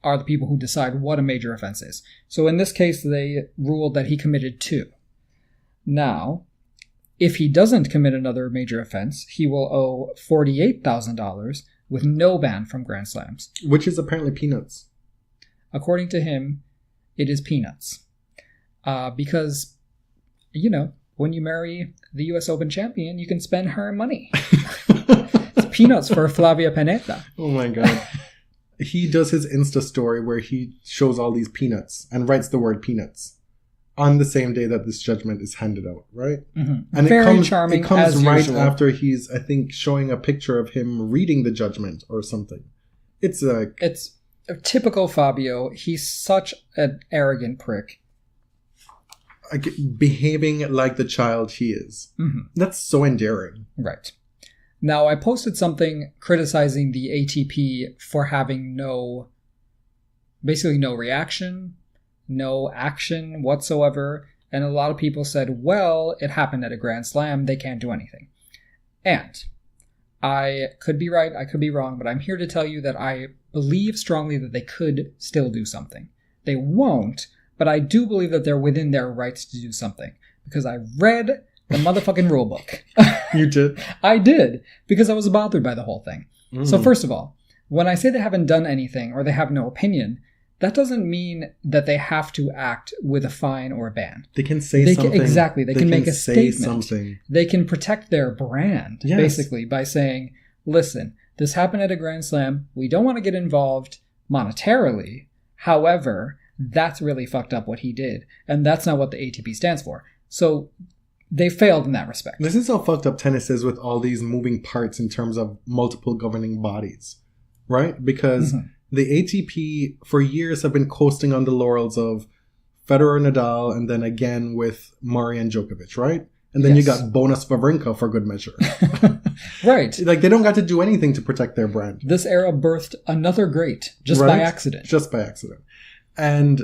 are the people who decide what a major offense is. So in this case, they ruled that he committed 2. Now, if he doesn't commit another major offense, he will owe $48,000 with no ban from Grand Slams. Which is apparently peanuts. According to him, it is peanuts. Because, when you marry the US Open champion, you can spend her money. It's peanuts for Flavia Pennetta. Oh my God. He does his Insta story where he shows all these peanuts and writes the word peanuts on the same day that this judgment is handed out, right? Mm-hmm. And Very charming. It comes as right usual. after he's, I think, showing a picture of him reading the judgment or something. It's a typical Fabio. He's such an arrogant prick. Behaving like the child he is. Mm-hmm. That's so endearing. Right. Now, I posted something criticizing the ATP for having basically no reaction, no action whatsoever. And a lot of people said, well, it happened at a Grand Slam. They can't do anything. And I could be right. I could be wrong. But I'm here to tell you that I believe strongly that they could still do something. They won't. But I do believe that they're within their rights to do something. Because I read the motherfucking rule book. You did? I did. Because I was bothered by the whole thing. So first of all, when I say they haven't done anything or they have no opinion, that doesn't mean that they have to act with a fine or a ban. They can say something. Exactly. They can make a say statement. Something. They can protect their brand, basically, by saying, listen, this happened at a Grand Slam. We don't want to get involved monetarily. However, that's really fucked up what he did. And that's not what the ATP stands for. So they failed in that respect. This is how fucked up tennis is with all these moving parts in terms of multiple governing bodies, right? Because the ATP for years have been coasting on the laurels of Federer, Nadal, and then again with Murray and Djokovic, right? And then you got Bonus Wawrinka for good measure. Right. Like, they don't got to do anything to protect their brand. This era birthed another great, just by accident. Just by accident. And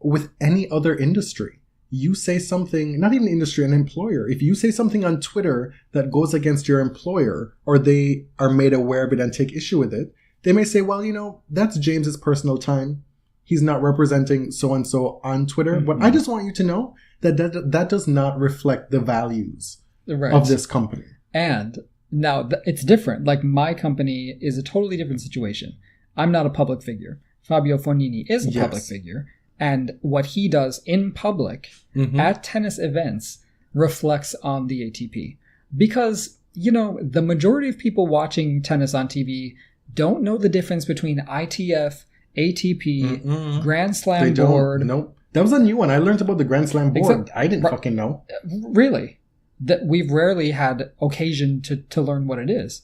with any other industry, you say something, not even industry, an employer, if you say something on Twitter that goes against your employer, or they are made aware of it and take issue with it, they may say, well, that's James's personal time. He's not representing so-and-so on Twitter. But I just want you to know that does not reflect the values of this company. And now it's different. Like, my company is a totally different situation. I'm not a public figure. Fabio Fognini is a public figure. And what he does in public at tennis events reflects on the ATP. Because, the majority of people watching tennis on TV don't know the difference between ITF, ATP, Grand Slam board. Nope. That was a new one. I learned about the Grand Slam board. I didn't fucking know. Really? That we've rarely had occasion to learn what it is.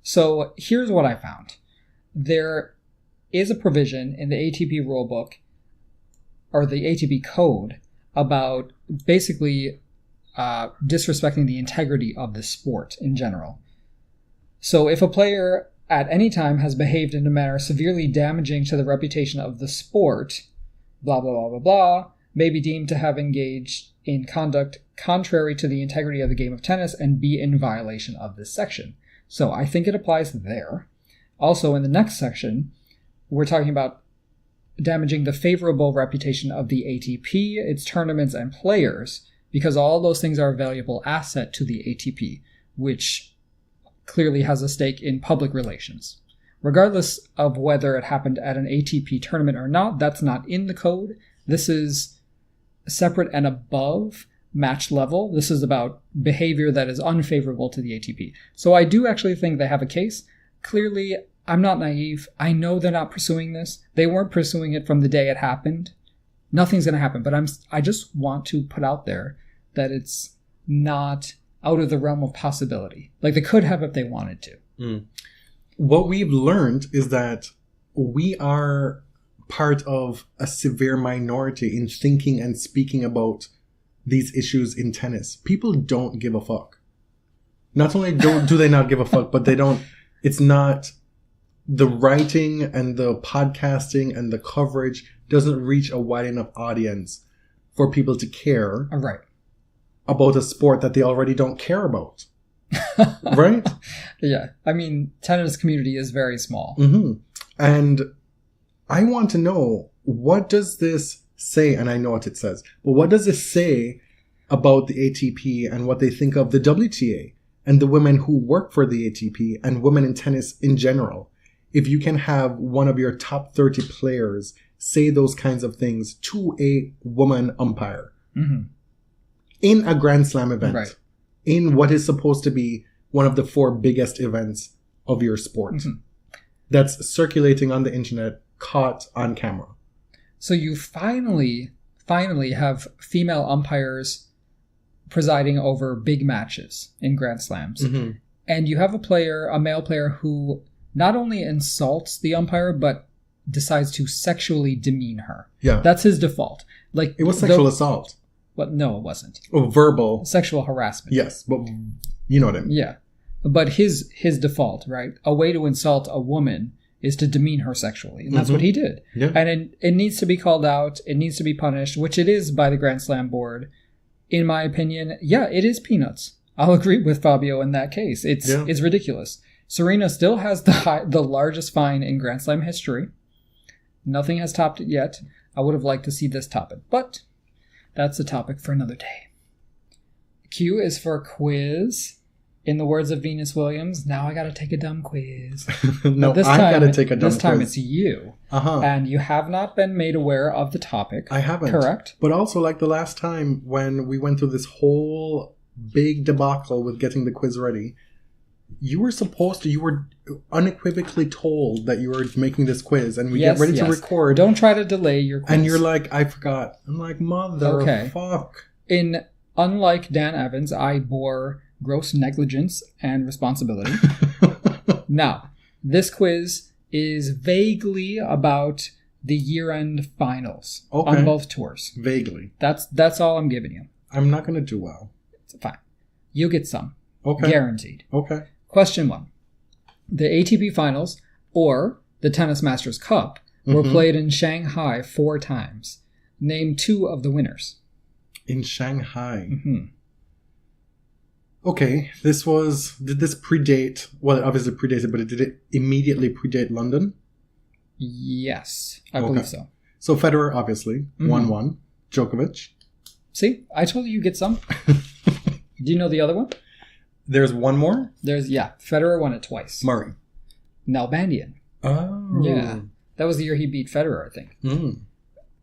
So here's what I found. There is a provision in the ATP rulebook, or the ATP code, about basically disrespecting the integrity of the sport in general. So if a player at any time has behaved in a manner severely damaging to the reputation of the sport, blah, blah, blah, blah, blah, may be deemed to have engaged in conduct contrary to the integrity of the game of tennis and be in violation of this section. So I think it applies there. Also, in the next section, we're talking about damaging the favorable reputation of the ATP, its tournaments, and players, because all those things are a valuable asset to the ATP, which clearly has a stake in public relations. Regardless of whether it happened at an ATP tournament or not, that's not in the code. This is separate and above match level. This is about behavior that is unfavorable to the ATP. So I do actually think they have a case. Clearly, I'm not naive. I know they're not pursuing this. They weren't pursuing it from the day it happened. Nothing's going to happen, but I just want to put out there that it's not out of the realm of possibility. Like, they could have if they wanted to. Mm. What we've learned is that we are part of a severe minority in thinking and speaking about these issues in tennis. People don't give a fuck. Not only do they not give a fuck, but they don't, it's not, the writing and the podcasting and the coverage doesn't reach a wide enough audience for people to care about a sport that they already don't care about. Right? Yeah. I mean, tennis community is very small. Mm-hmm. And I want to know, what does this say? And I know what it says, but what does it say about the ATP and what they think of the WTA and the women who work for the ATP and women in tennis in general? If you can have one of your top 30 players say those kinds of things to a woman umpire in a Grand Slam event, in what is supposed to be one of the 4 biggest events of your sport, that's circulating on the internet, caught on camera. So you finally have female umpires presiding over big matches in Grand Slams. And you have a male player who not only insults the umpire, but decides to sexually demean her. Yeah. That's his default. Like, it was sexual assault. Well, no, it wasn't. Oh, verbal. Sexual harassment. Yes, but you know what I mean. Yeah. But his default, right? A way to insult a woman is to demean her sexually. And that's what he did. Yeah. And it needs to be called out. It needs to be punished, which it is by the Grand Slam board. In my opinion, yeah, it is peanuts. I'll agree with Fabio in that case. It's ridiculous. Serena still has the largest fine in Grand Slam history. Nothing has topped it yet. I would have liked to see this top it, but that's a topic for another day. Q is for quiz. In the words of Venus Williams, now I gotta take a dumb quiz. No, I gotta take a dumb quiz. This time it's you. And you have not been made aware of the topic. I haven't. Correct? But also, like the last time when we went through this whole big debacle with getting the quiz ready, you were unequivocally told that you were making this quiz, and we get ready to record. Don't try to delay your quiz. And you're like, I forgot. I'm like, fuck. Unlike Dan Evans, I bore gross negligence and responsibility. Now, this quiz is vaguely about the year-end finals on both tours. Vaguely. That's all I'm giving you. I'm not going to do well. It's fine. You'll get some. Okay. Guaranteed. Okay. Question 1. The ATP Finals, or the Tennis Masters Cup, were played in Shanghai 4 times. Name 2 of the winners. In Shanghai. Okay, did this predate, well, it obviously predated, but did it immediately predate London? Yes, I believe so. So Federer, obviously, 1-1. Djokovic. See, I told you get some. Do you know the other one? There's one more? Federer won it twice. Murray. Nalbandian. Oh. Yeah, that was the year he beat Federer, I think.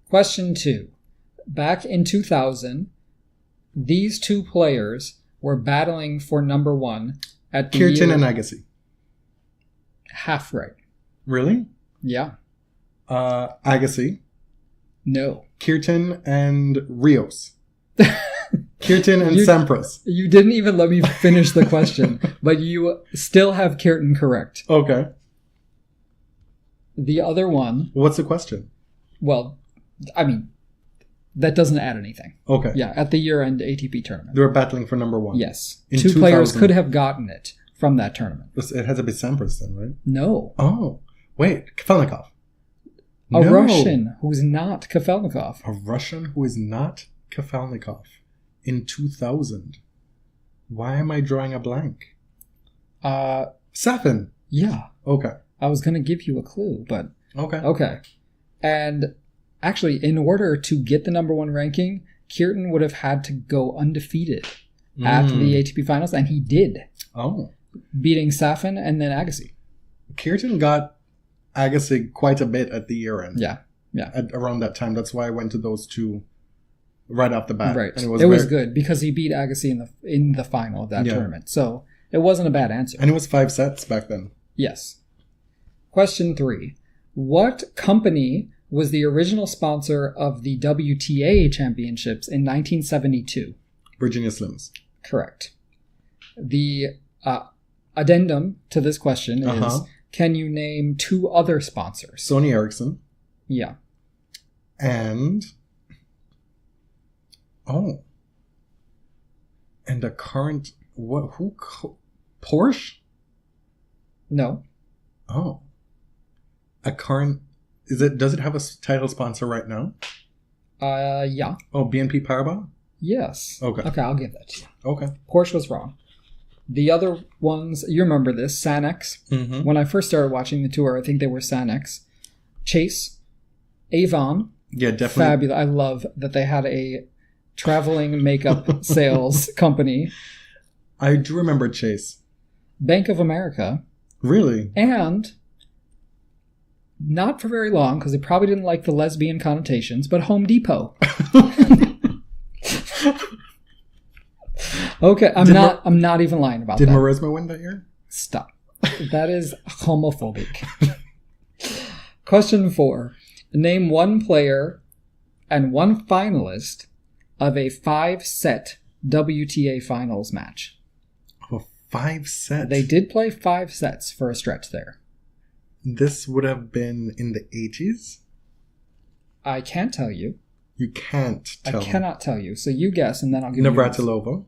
Question 2. Back in 2000, these 2 players were battling for number 1 at the Kirtan and Agassi. Half right. Really? Yeah. Agassi. No. Kirtan and Rios. Kirtan and Sampras. You didn't even let me finish the question, but you still have Kirtan correct. Okay. The other one... What's the question? Well, I mean, that doesn't add anything. Okay. Yeah, at the year-end ATP tournament. They were battling for number 1. Yes. 2 players could have gotten it from that tournament. It has to be Sampras then, right? No. Oh, wait. Kafelnikov. A Russian who's not Kafelnikov. A Russian who is not Kafelnikov in 2000. Why am I drawing a blank? Safin. Yeah. Okay. I was going to give you a clue, but... Okay. Okay. And actually, in order to get the number one ranking, Kierton would have had to go undefeated at the ATP finals, and he did. Oh. Beating Safin and then Agassi. Kierton got Agassi quite a bit at the year end. Yeah. Around that time. That's why I went to those two right off the bat. Right. And it was good because he beat Agassi in the final of that tournament. So it wasn't a bad answer. And it was 5 sets back then. Yes. Question 3. What company was the original sponsor of the WTA championships in 1972? Virginia Slims. Correct. The addendum to this question is, can you name 2 other sponsors? Sony Ericsson. Yeah. And... Oh. And a current... Porsche? No. Oh. A current... Does it have a title sponsor right now? Yeah. Oh, BNP Paribas? Yes. Okay, I'll give that to you. Okay. Porsche was wrong. The other ones, you remember this, Sanex. Mm-hmm. When I first started watching the tour, I think they were Sanex. Chase. Avon. Yeah, definitely. Fabulous. I love that they had a traveling makeup sales company. I do remember Chase. Bank of America. Really? And... not for very long, because they probably didn't like the lesbian connotations, but Home Depot. Okay, I'm not even lying about that. Did Marisma win that year? Stop. That is homophobic. Question 4. Name one player and one finalist of a 5-set WTA finals match. Oh, 5 sets? They did play 5 sets for a stretch there. This would have been in the 80s? I can't tell you. You can't tell me. I cannot tell you. So you guess, and then I'll give you Navratilova?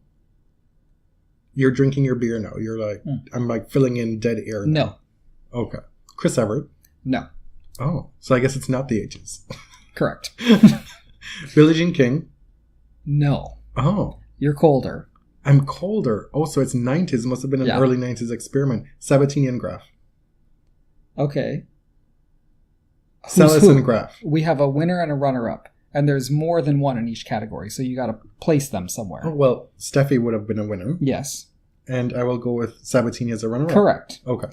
You're drinking your beer now. You're like, I'm like filling in dead air now. No. Okay. Chris Everett? No. Oh, so I guess it's not the 80s. Correct. Billie Jean King? No. Oh. You're colder. I'm colder. Oh, so it's 90s. Must have been an early 90s experiment. Sabatini and Graf. Okay. Celis and Graf. We have a winner and a runner-up. And there's more than one in each category, so you got to place them somewhere. Oh, well, Steffi would have been a winner. Yes. And I will go with Sabatini as a runner-up. Correct. Okay.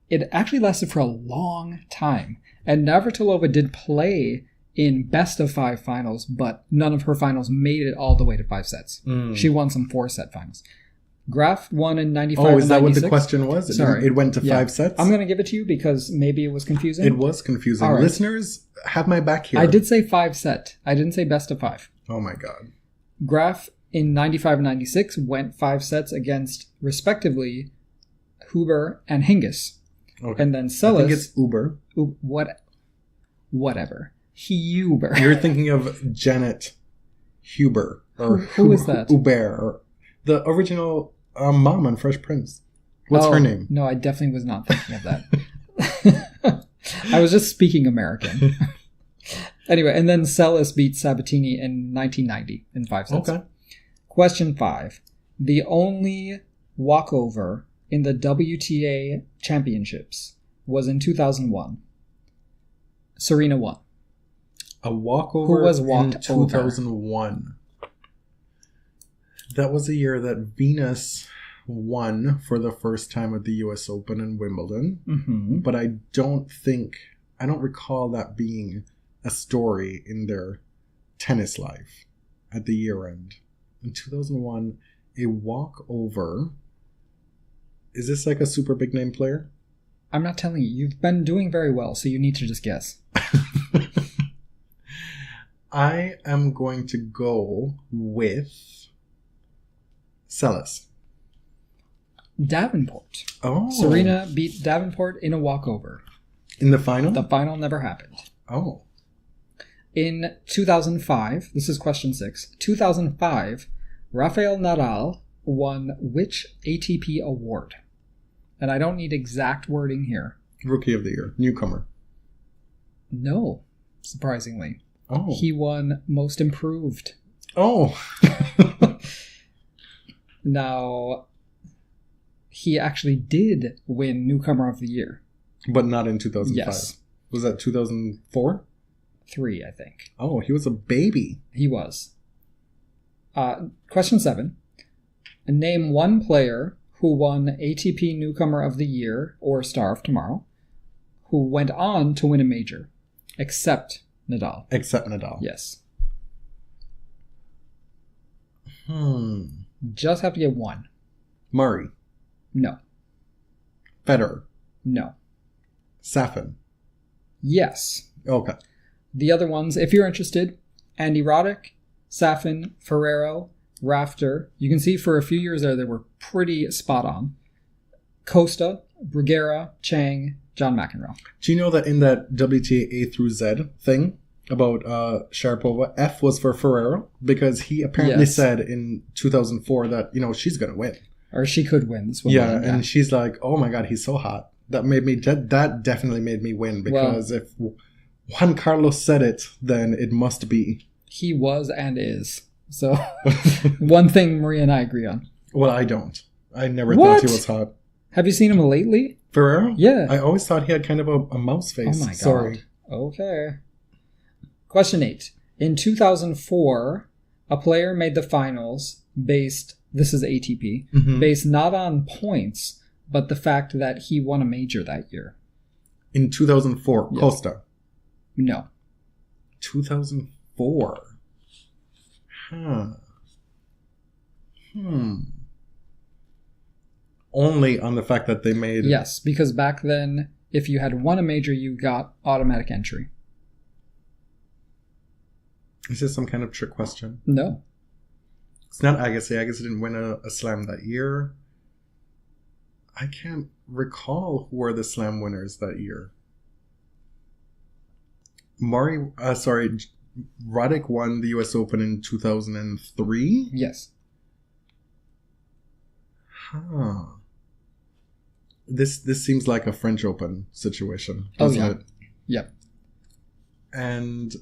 It actually lasted for a long time. And Navratilova did play in best-of-5 finals, but none of her finals made it all the way to 5 sets. She won some 4-set finals. Graf won in 95 Oh, is that and 96. what the question was? Sorry. It went to 5 sets? I'm going to give it to you because maybe it was confusing. It was confusing. Right. Listeners, have my back here. I did say 5-set. I didn't say best-of-5. Oh my god. Graf in 95 and 96 went 5 sets against, respectively, Huber and Hingis. Okay. And then Celis... I think it's Uber. Whatever. Huber. You're thinking of Janet Huber. Or who is that? Hubert. Or the original mom on Fresh Prince. What's her name? No, I definitely was not thinking of that. I was just speaking American. Anyway, and then Celis beat Sabatini in 1990 in 5 sets. Okay. Question 5. The only walkover in the WTA championships was in 2001. Serena won. A walkover Who was walked in 2001. That was a year that Venus won for the first time at the US Open and Wimbledon. Mm-hmm. But I don't recall that being a story in their tennis life at the year end. In 2001, a walkover. Is this like a super big name player? I'm not telling you. You've been doing very well, so you need to just guess. I am going to go with Celis. Davenport. Oh. Serena beat Davenport in a walkover. In the final? The final never happened. Oh. In 2005, this is question 6, 2005, Rafael Nadal won which ATP award? And I don't need exact wording here. Rookie of the Year. Newcomer. No, surprisingly. Oh. He won Most Improved. Oh. Now, he actually did win Newcomer of the Year. But not in 2005. Yes. Was that 2004? 3, I think. Oh, he was a baby. He was. Question 7. Name one player who won ATP Newcomer of the Year, or Star of Tomorrow, who went on to win a major, except Nadal. Except Nadal. Yes. Just have to get one. Murray. No. Federer. No. Safin. Yes. Okay. The other ones, if you're interested, Andy Roddick, Safin, Ferrero, Rafter. You can see for a few years there they were pretty spot on. Costa, Bruguera, Chang, John McEnroe. Do you know that in that WTA A through Z thing about Sharapova, F was for Ferrero? Because he apparently said in 2004 that, she's going to win. Or she could win. And she's like, oh my God, he's so hot. That definitely made me win, because if Juan Carlos said it, then it must be. He was and is. So, one thing Maria and I agree on. Well, I don't. I never thought he was hot. Have you seen him lately? Ferrero? Yeah. I always thought he had kind of a mouse face. Oh my God. Sorry. Okay. Question 8. In 2004, a player made the finals based, this is ATP, based not on points, but the fact that he won a major that year. In 2004, Yes. Costa. No. 2004. Only on the fact that they made... Yes, because back then, if you had won a major, you got automatic entry. Is this some kind of trick question? No. It's not Agassi. Agassi didn't win a slam that year. I can't recall who were the slam winners that year. Roddick won the US Open in 2003? Yes. This seems like a French Open situation, doesn't it? Yep. And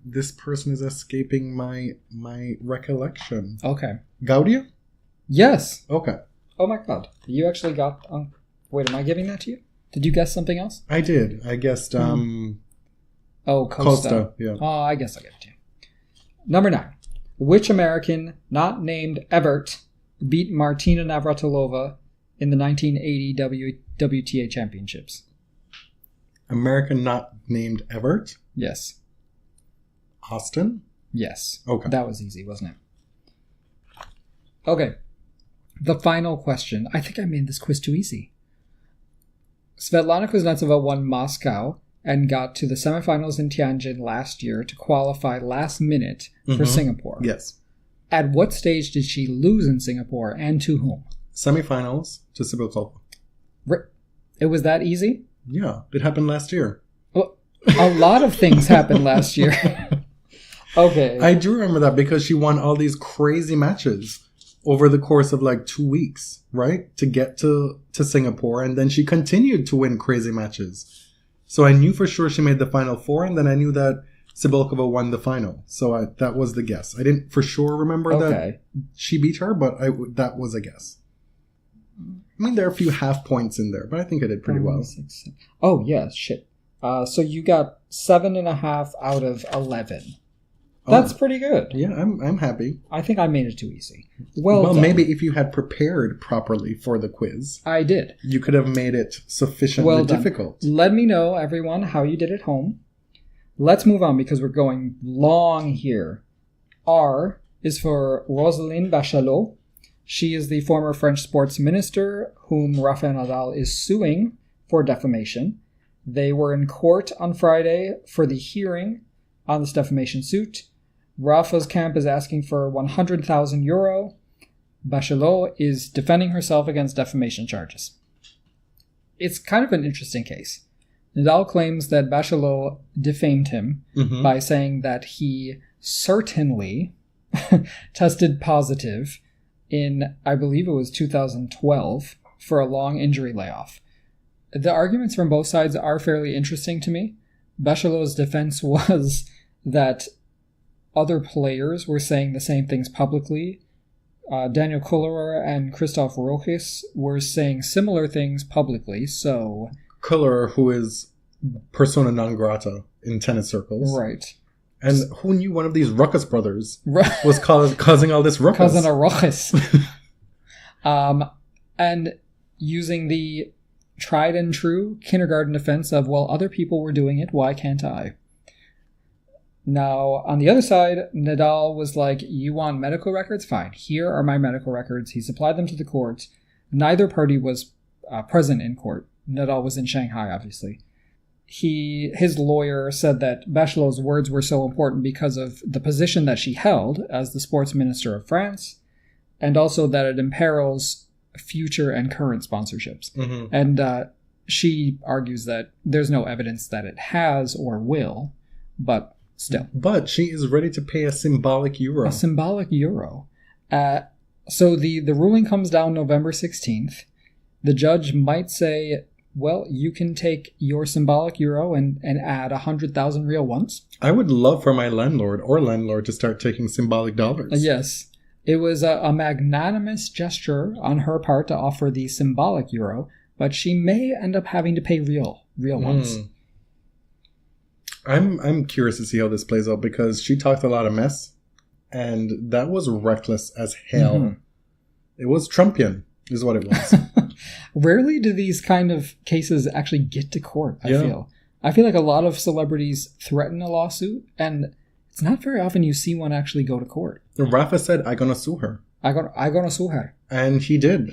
this person is escaping my recollection. Okay. Gaudia? Yes. Okay. Oh my God. You actually got... wait, am I giving that to you? Did you guess something else? I did. I guessed... Oh, Costa. Yeah. Oh, I guess I'll give it to you. Number 9. Which American, not named Evert, beat Martina Navratilova in the 1980 WTA Championships? American not named Evert? Yes. Austin? Yes. Okay. That was easy, wasn't it? Okay. The final question. I think I made this quiz too easy. Svetlana Kuznetsova won Moscow and got to the semifinals in Tianjin last year to qualify last minute for Singapore. Yes. At what stage did she lose in Singapore, and to whom? Semifinals to Cilic. It was that easy? Yeah, it happened last year. Well, a lot of things happened last year. Okay. I do remember that because she won all these crazy matches over the course of like 2 weeks, right? To get to Singapore, and then she continued to win crazy matches. So I knew for sure she made the final 4, and then I knew that Cibulkova won the final. So that was the guess. I didn't for sure remember that she beat her, but that was a guess. I mean, there are a few half points in there, but I think I did pretty well. 6, 7. Oh, yeah, shit. So you got 7.5 out of 11. That's pretty good. Yeah, I'm happy. I think I made it too easy. Well done. Maybe if you had prepared properly for the quiz, I did. You could have made it sufficiently difficult. Let me know, everyone, how you did at home. Let's move on because we're going long here. R is for Roselyne Bachelot. She is the former French sports minister whom Rafa Nadal is suing for defamation. They were in court on Friday for the hearing on this defamation suit. Rafa's camp is asking for €100,000. Bachelot is defending herself against defamation charges. It's kind of an interesting case. Nadal claims that Bachelot defamed him by saying that he certainly tested positive in, I believe it was 2012, for a long injury layoff. The arguments from both sides are fairly interesting to me. Bachelot's defense was that other players were saying the same things publicly. Daniel Kullerer and Christoph Roches were saying similar things publicly, so... Kullerer, who is persona non grata in tennis circles. Right. And who knew one of these Ruckus brothers was causing all this ruckus? Causing a ruckus. And using the tried and true kindergarten defense of, well, other people were doing it, why can't I? Now, on the other side, Nadal was like, you want medical records? Fine. Here are my medical records. He supplied them to the court. Neither party was present in court. Nadal was in Shanghai, obviously. His lawyer said that Bachelot's words were so important because of the position that she held as the sports minister of France, and also that it imperils future and current sponsorships. Mm-hmm. And she argues that there's no evidence that it has or will, but still. But she is ready to pay a symbolic euro. A symbolic euro. So the ruling comes down November 16th. The judge might say, well, you can take your symbolic euro and add 100,000 real ones. I would love for my landlord to start taking symbolic dollars. Yes. It was a magnanimous gesture on her part to offer the symbolic euro, but she may end up having to pay real ones. I'm curious to see how this plays out, because she talked a lot of mess, and that was reckless as hell. Mm-hmm. It was Trumpian, is what it was. Rarely do these kind of cases actually get to court, I feel like a lot of celebrities threaten a lawsuit, and it's not very often you see one actually go to court. Rafa said, I'm gonna sue her. I'm gonna sue her. And he did.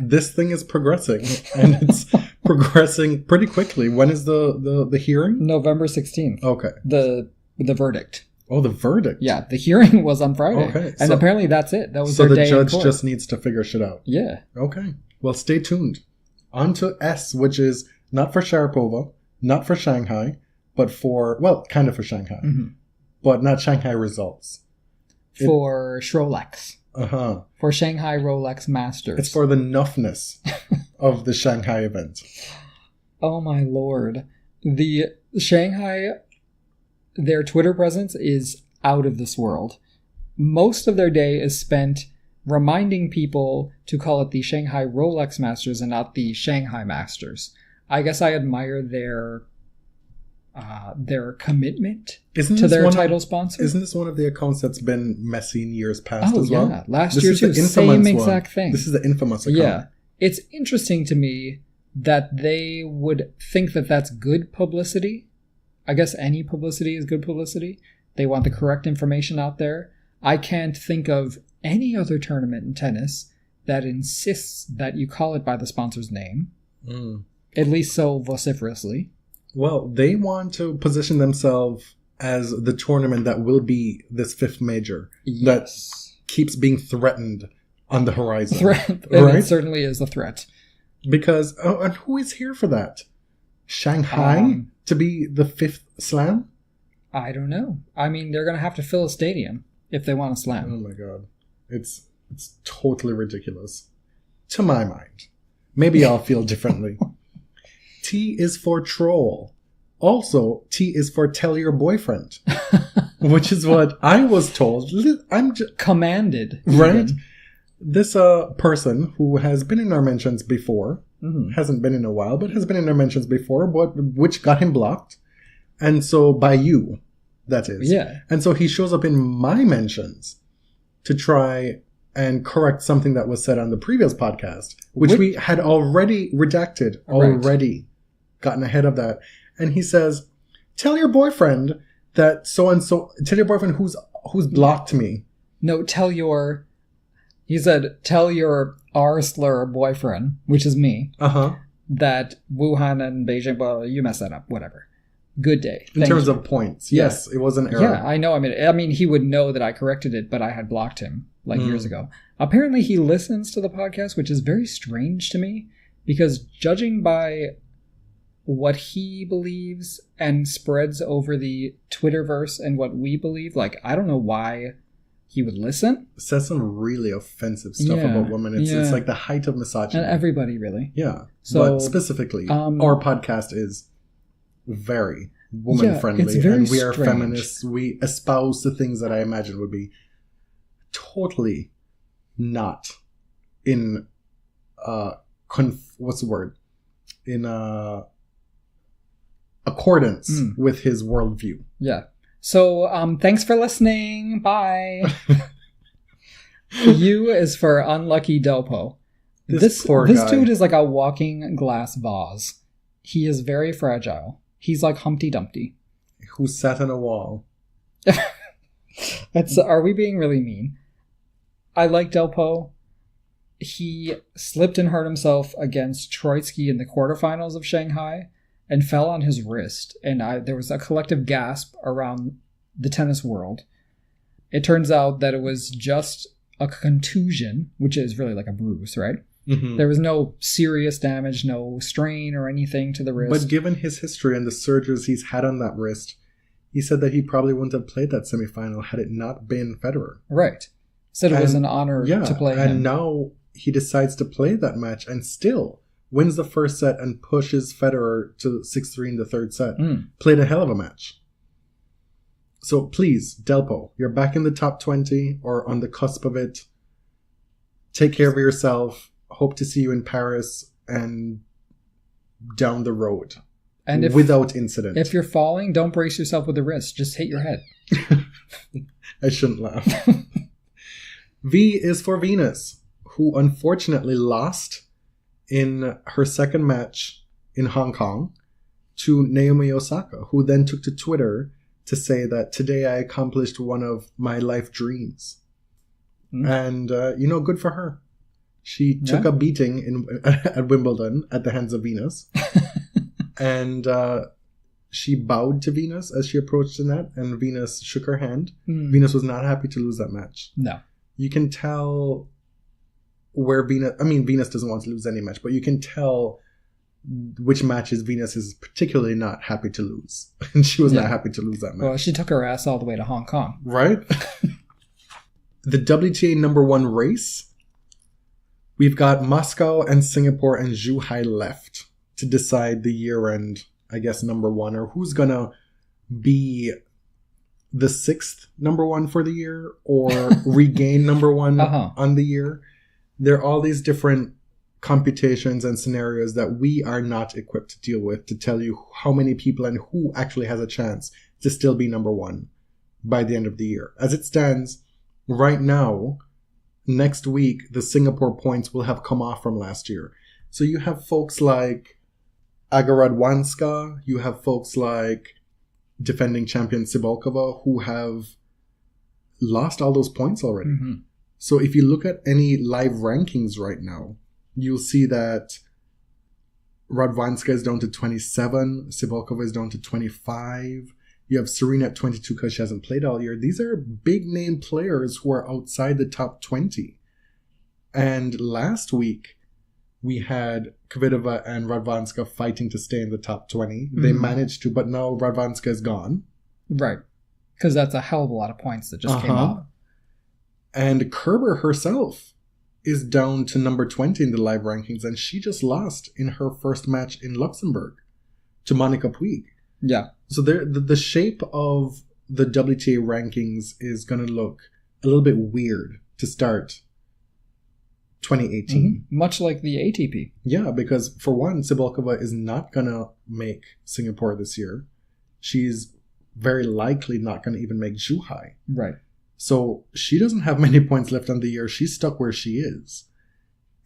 This thing is progressing. And it's progressing pretty quickly. When is the hearing? November 16th. Okay. The verdict. Oh, the verdict. Yeah, the hearing was on Friday. Okay. And apparently that's it. That was their day in court. So the judge just needs to figure shit out. Yeah. Okay. Well, stay tuned. On to S, which is not for Sharapova, not for Shanghai, but for, well, kind of for Shanghai, but not Shanghai results. For Schrolex. Uh-huh. For Shanghai Rolex Masters. It's for the nuffness of the Shanghai event. Oh my lord. The Shanghai, their Twitter presence is out of this world. Most of their day is spent reminding people to call it the Shanghai Rolex Masters and not the Shanghai Masters. I guess I admire their commitment to their title sponsor. Isn't this one of the accounts that's been messy in years past as well? Yeah, last year too, same exact thing. This is the infamous account. Yeah, it's interesting to me that they would think that that's good publicity. I guess any publicity is good publicity. They want the correct information out there. I can't think of any other tournament in tennis that insists that you call it by the sponsor's name, at least so vociferously. Well, they want to position themselves as the tournament that will be this fifth major that keeps being threatened on the horizon. And it certainly is a threat. Because, and who is here for that? Shanghai to be the fifth slam? I don't know. I mean, they're going to have to fill a stadium if they want a slam. Oh my god. It's totally ridiculous. To my mind. Maybe I'll feel differently. T is for troll. Also, T is for tell your boyfriend. Which is what I was told. I'm just commanded. Right? This person who has been in our mentions before, hasn't been in a while, but has been in our mentions before, which got him blocked. And so by you, that is. Yeah. And so he shows up in my mentions to try and correct something that was said on the previous podcast, which we had already redacted, already gotten ahead of that. And he says, tell your boyfriend that so-and-so, tell your boyfriend who's blocked me. No, he said, tell your R-slur boyfriend, which is me, that Wuhan and Beijing, well, you messed that up, whatever. Good day. In terms of points. Yes, it was an error. Yeah, I know. I mean, he would know that I corrected it, but I had blocked him years ago. Apparently, he listens to the podcast, which is very strange to me, because judging by what he believes and spreads over the Twitterverse and what we believe, I don't know why he would listen. Says some really offensive stuff Yeah, about women. It's yeah. like the height of misogyny. And everybody, really. Yeah. So, but specifically, our podcast is very woman-friendly. it's very and we are strange. feminists. We espouse the things that I imagine would be totally not in what's the word? In accordance with his worldview. Yeah. So, thanks for listening. Bye. U is for unlucky delPo. This poor guy. dude is like a walking glass vase. He is very fragile. He's like Humpty Dumpty. Who sat on a wall. Are we being really mean? I like delPo. He slipped and hurt himself against Troitsky in the quarterfinals of Shanghai and fell on his wrist. And there was a collective gasp around the tennis world. It turns out that it was just a contusion, which is really like a bruise, right? Mm-hmm. There was no serious damage, no strain or anything to the wrist. But given his history and the surgeries he's had on that wrist, he said that he probably wouldn't have played that semifinal had it not been Federer. Right. Said it was an honor to play him. And now he decides to play that match and still wins the first set and pushes Federer to 6-3 in the third set. Played a hell of a match. So please, delPo, you're back in the top 20 or on the cusp of it. Take care of yourself. Hope to see you in Paris and down the road. And without incident. If you're falling, don't brace yourself with the wrist. Just hit your head. I shouldn't laugh. V is for Venus, who unfortunately lost in her second match in Hong Kong to Naomi Osaka, who then took to Twitter to say that today I accomplished one of my life dreams. And, good for her. She took a beating at Wimbledon at the hands of Venus. And she bowed to Venus as she approached the net, and Venus shook her hand. Venus was not happy to lose that match. No. You can tell where Venus doesn't want to lose any match, but you can tell which matches Venus is particularly not happy to lose. And she was not happy to lose that match. Well, she took her ass all the way to Hong Kong. Right? The WTA number 1 race. We've got Moscow and Singapore and Shanghai left to decide the year-end, I guess, number 1, or who's going to be the 6th number 1 for the year or regain number 1 on the year. There are all these different computations and scenarios that we are not equipped to deal with to tell you how many people and who actually has a chance to still be number 1 by the end of the year. As it stands right now, next week, the Singapore points will have come off from last year. So you have folks like Agaradwanska, you have folks like defending champion Cibulkova who have lost all those points already. Mm-hmm. So if you look at any live rankings right now, you'll see that Radwanska is down to 27, Cibulkova is down to 25. You have Serena at 22 because she hasn't played all year. These are big name players who are outside the top 20. And last week, we had Kvitova and Radwanska fighting to stay in the top 20. Mm-hmm. They managed to, but now Radwanska is gone. Right. Because that's a hell of a lot of points that just came out. And Kerber herself is down to number 20 in the live rankings, and she just lost in her first match in Luxembourg to Monica Puig. Yeah. So the shape of the WTA rankings is going to look a little bit weird to start 2018. Mm-hmm. Much like the ATP. Yeah, because for one, Cibulkova is not going to make Singapore this year. She's very likely not going to even make Shanghai. Right. So she doesn't have many points left on the year. She's stuck where she is.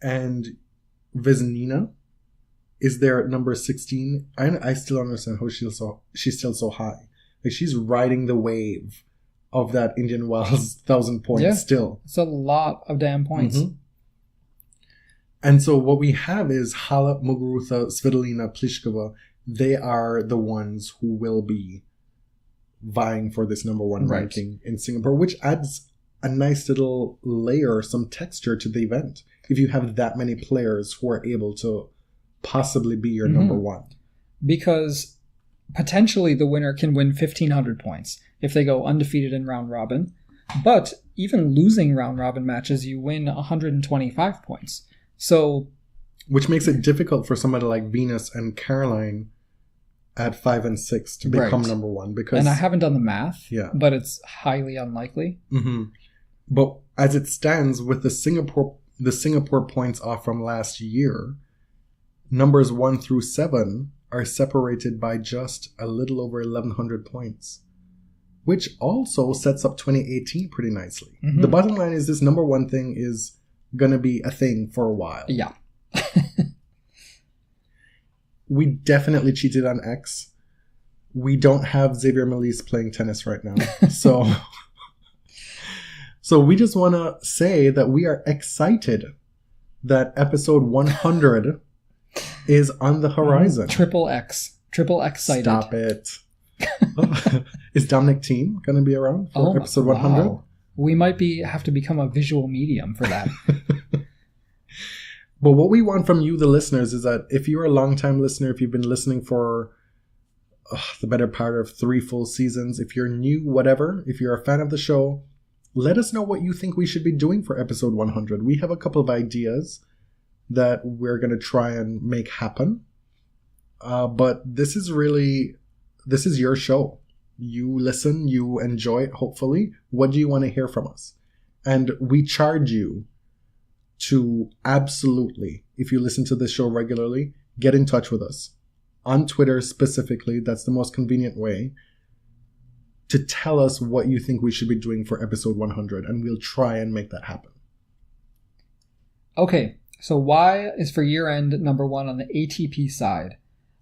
And Vesnina is there at number 16. I still don't understand how she's still so high. Like, she's riding the wave of that Indian Wells 1,000 points still. It's a lot of damn points. Mm-hmm. And so what we have is Halep, Muguruza, Svitolina, Pliskova. They are the ones who will be vying for this number 1 ranking in Singapore, which adds a nice little layer, some texture to the event. If you have that many players who are able to possibly be your number 1. Because potentially the winner can win 1,500 points if they go undefeated in round robin. But even losing round robin matches, you win 125 points. So, which makes it difficult for somebody like Venus and Caroline at 5 and 6 to become number one. Because, and I haven't done the math, yeah, but it's highly unlikely. Mm-hmm. But as it stands, with the Singapore points off from last year, numbers 1 through 7 are separated by just a little over 1,100 points, which also sets up 2018 pretty nicely. Mm-hmm. The bottom line is this number one thing is going to be a thing for a while. Yeah. We definitely cheated on X. We don't have Xavier Malisse playing tennis right now. So we just want to say that we are excited that episode 100 is on the horizon. Triple Xcited. Stop it. Is Dominic Thiem going to be around for episode 100? Wow. We might have to become a visual medium for that. But what we want from you, the listeners, is that if you're a long-time listener, if you've been listening for the better part of 3 full seasons, if you're new, whatever, if you're a fan of the show, let us know what you think we should be doing for episode 100. We have a couple of ideas that we're going to try and make happen. But this is your show. You listen, you enjoy it, hopefully. What do you want to hear from us? And we charge you to absolutely, if you listen to this show regularly, get in touch with us. On Twitter specifically, that's the most convenient way to tell us what you think we should be doing for episode 100, and we'll try and make that happen. Okay, so Y is for year-end number 1 on the ATP side.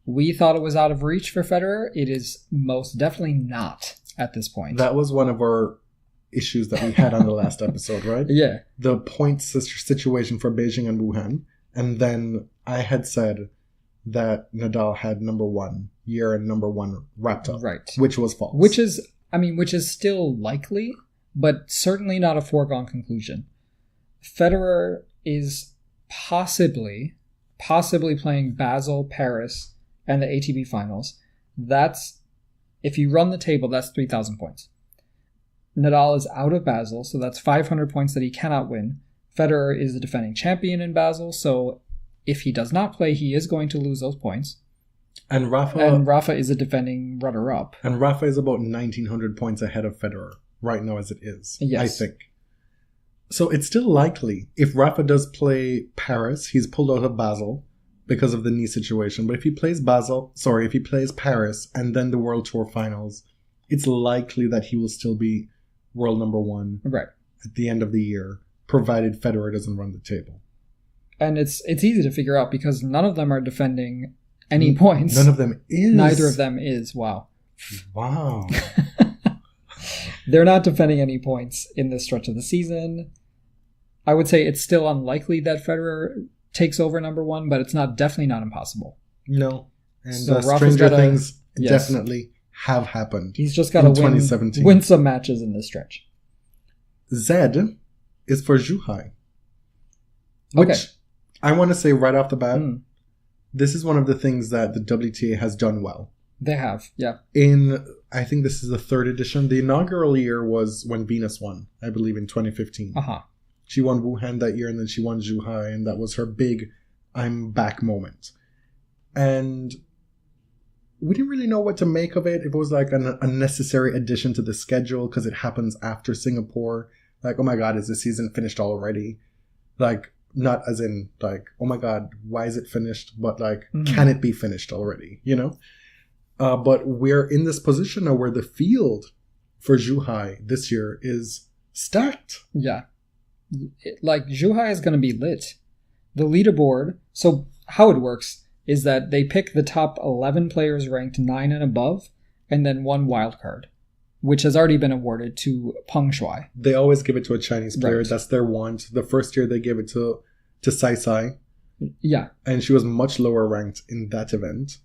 We thought it was out of reach for Federer. It is most definitely not at this point. That was one of our issues that we had on the last episode, right? Yeah. The point situation for Beijing and Wuhan. And then I had said that Nadal had number 1 year and number 1 wrapped up. Right. Which was false. Which is still likely, but certainly not a foregone conclusion. Federer is possibly playing Basel, Paris, and the ATP finals. That's, if you run the table, that's 3,000 points. Nadal is out of Basel, so that's 500 points that he cannot win. Federer is the defending champion in Basel, so if he does not play, he is going to lose those points. And Rafa is a defending runner-up. And Rafa is about 1,900 points ahead of Federer right now as it is, yes. I think. So it's still likely, if Rafa does play Paris, he's pulled out of Basel because of the knee situation. But if he plays Paris and then the World Tour finals, it's likely that he will still be world number 1 right at the end of the year, provided Federer doesn't run the table. And it's easy to figure out because none of them are defending any points. None of them is. Neither of them is. Wow. They're not defending any points in this stretch of the season. I would say it's still unlikely that Federer takes over number 1, but it's definitely not impossible. No. And so stranger things definitely have happened. He's just got to win some matches in this stretch. Z is for Zhuhai. Which I want to say right off the bat, this is one of the things that the WTA has done well. They have, yeah. I think this is the 3rd edition. The inaugural year was when Venus won, I believe in 2015. Uh-huh. She won Wuhan that year and then she won Zhuhai, and that was her big I'm back moment. And we didn't really know what to make of it. If it was like an unnecessary addition to the schedule because it happens after Singapore. Like, oh my God, is the season finished already? Like, not as in like, oh my God, why is it finished? But like, can it be finished already? You know? But we're in this position now where the field for Zhuhai this year is stacked. Yeah. Like, Zhuhai is going to be lit. The leaderboard, so how it works is that they pick the top 11 players ranked 9 and above, and then 1 wild card, which has already been awarded to Peng Shuai. They always give it to a Chinese player. Right. That's their want. The first year they gave it to Sai Sai. Yeah. And she was much lower ranked in that event.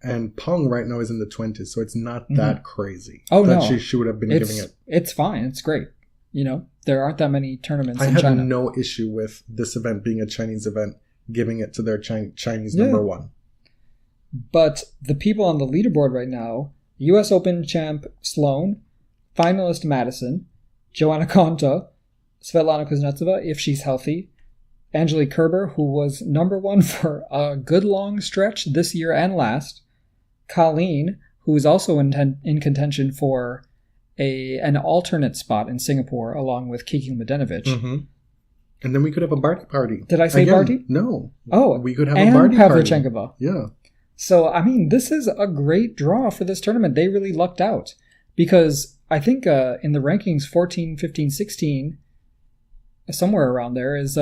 And Peng right now is in the 20s, so it's not that crazy. Oh, that no. She would have been giving it. It's fine. It's great. You know, there aren't that many tournaments in China. I have no issue with this event being a Chinese event, giving it to their Chinese number 1. But the people on the leaderboard right now, U.S. Open champ Sloane, finalist Madison, Joanna Konta, Svetlana Kuznetsova, if she's healthy, Angelique Kerber, who was number 1 for a good long stretch this year and last, Colleen, who is also in contention for an alternate spot in Singapore, along with Kiki Mladenovic. Mm-hmm. And then we could have a Barty party. Did I say Again, Barty? No. Oh, we could have and a Barty party. Pavlyuchenkova. Yeah. So, I mean, this is a great draw for this tournament. They really lucked out. Because I think in the rankings 14, 15, 16, somewhere around there is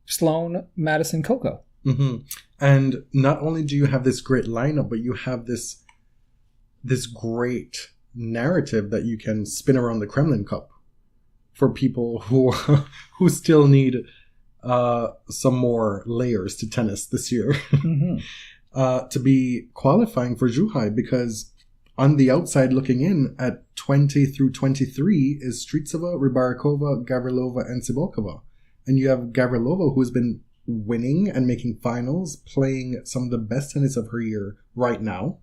Sloane, Madison, Coco. Mm-hmm. And not only do you have this great lineup, but you have this great narrative that you can spin around the Kremlin Cup for people who still need some more layers to tennis this year. Mm-hmm. To be qualifying for Zhuhai, because on the outside looking in at 20 through 23 is Stritsova, Rybarikova, Gavrilova, and Tsibolkova. And you have Gavrilova, who's been winning and making finals, playing some of the best tennis of her year right now.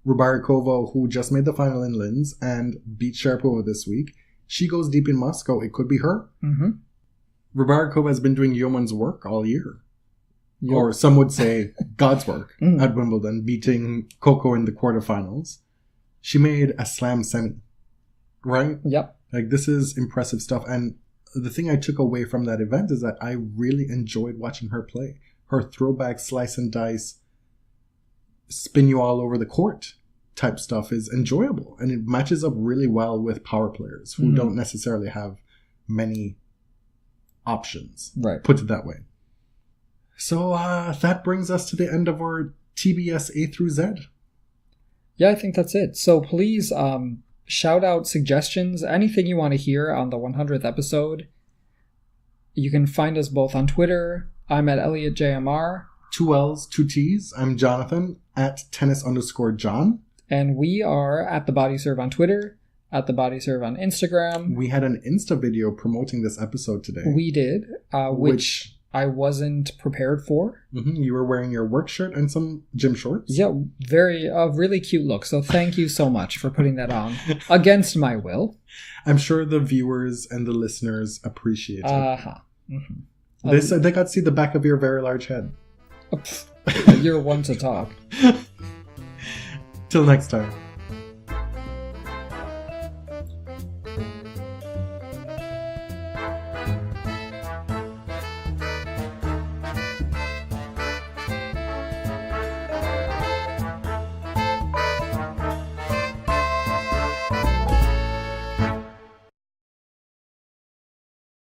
Rybarikova, who just made the final in Linz and beat Sharapova this week. She goes deep in Moscow. It could be her. Mm-hmm. Rybarikova has been doing yeoman's work all year. Yep. Or some would say God's work at Wimbledon, beating Coco in the quarterfinals. She made a slam semi, right? Yep. Like, this is impressive stuff. And the thing I took away from that event is that I really enjoyed watching her play. Her throwback slice and dice, spin you all over the court type stuff is enjoyable. And it matches up really well with power players who don't necessarily have many options. Right. Put it that way. So that brings us to the end of our TBS A through Z. Yeah, I think that's it. So please shout out suggestions, anything you want to hear on the 100th episode. You can find us both on Twitter. I'm at ElliotJMR. 2 L's, 2 T's. I'm Jonathan at tennis_John. And we are at The Body Serve on Twitter, at The Body Serve on Instagram. We had an Insta video promoting this episode today. We did, which I wasn't prepared for. Mm-hmm. You were wearing your work shirt and some gym shorts. Yeah, really cute look. So thank you so much for putting that on against my will. I'm sure the viewers and the listeners appreciate it. Uh-huh. Mm-hmm. They got to see the back of your very large head. You're one to talk. Till next time.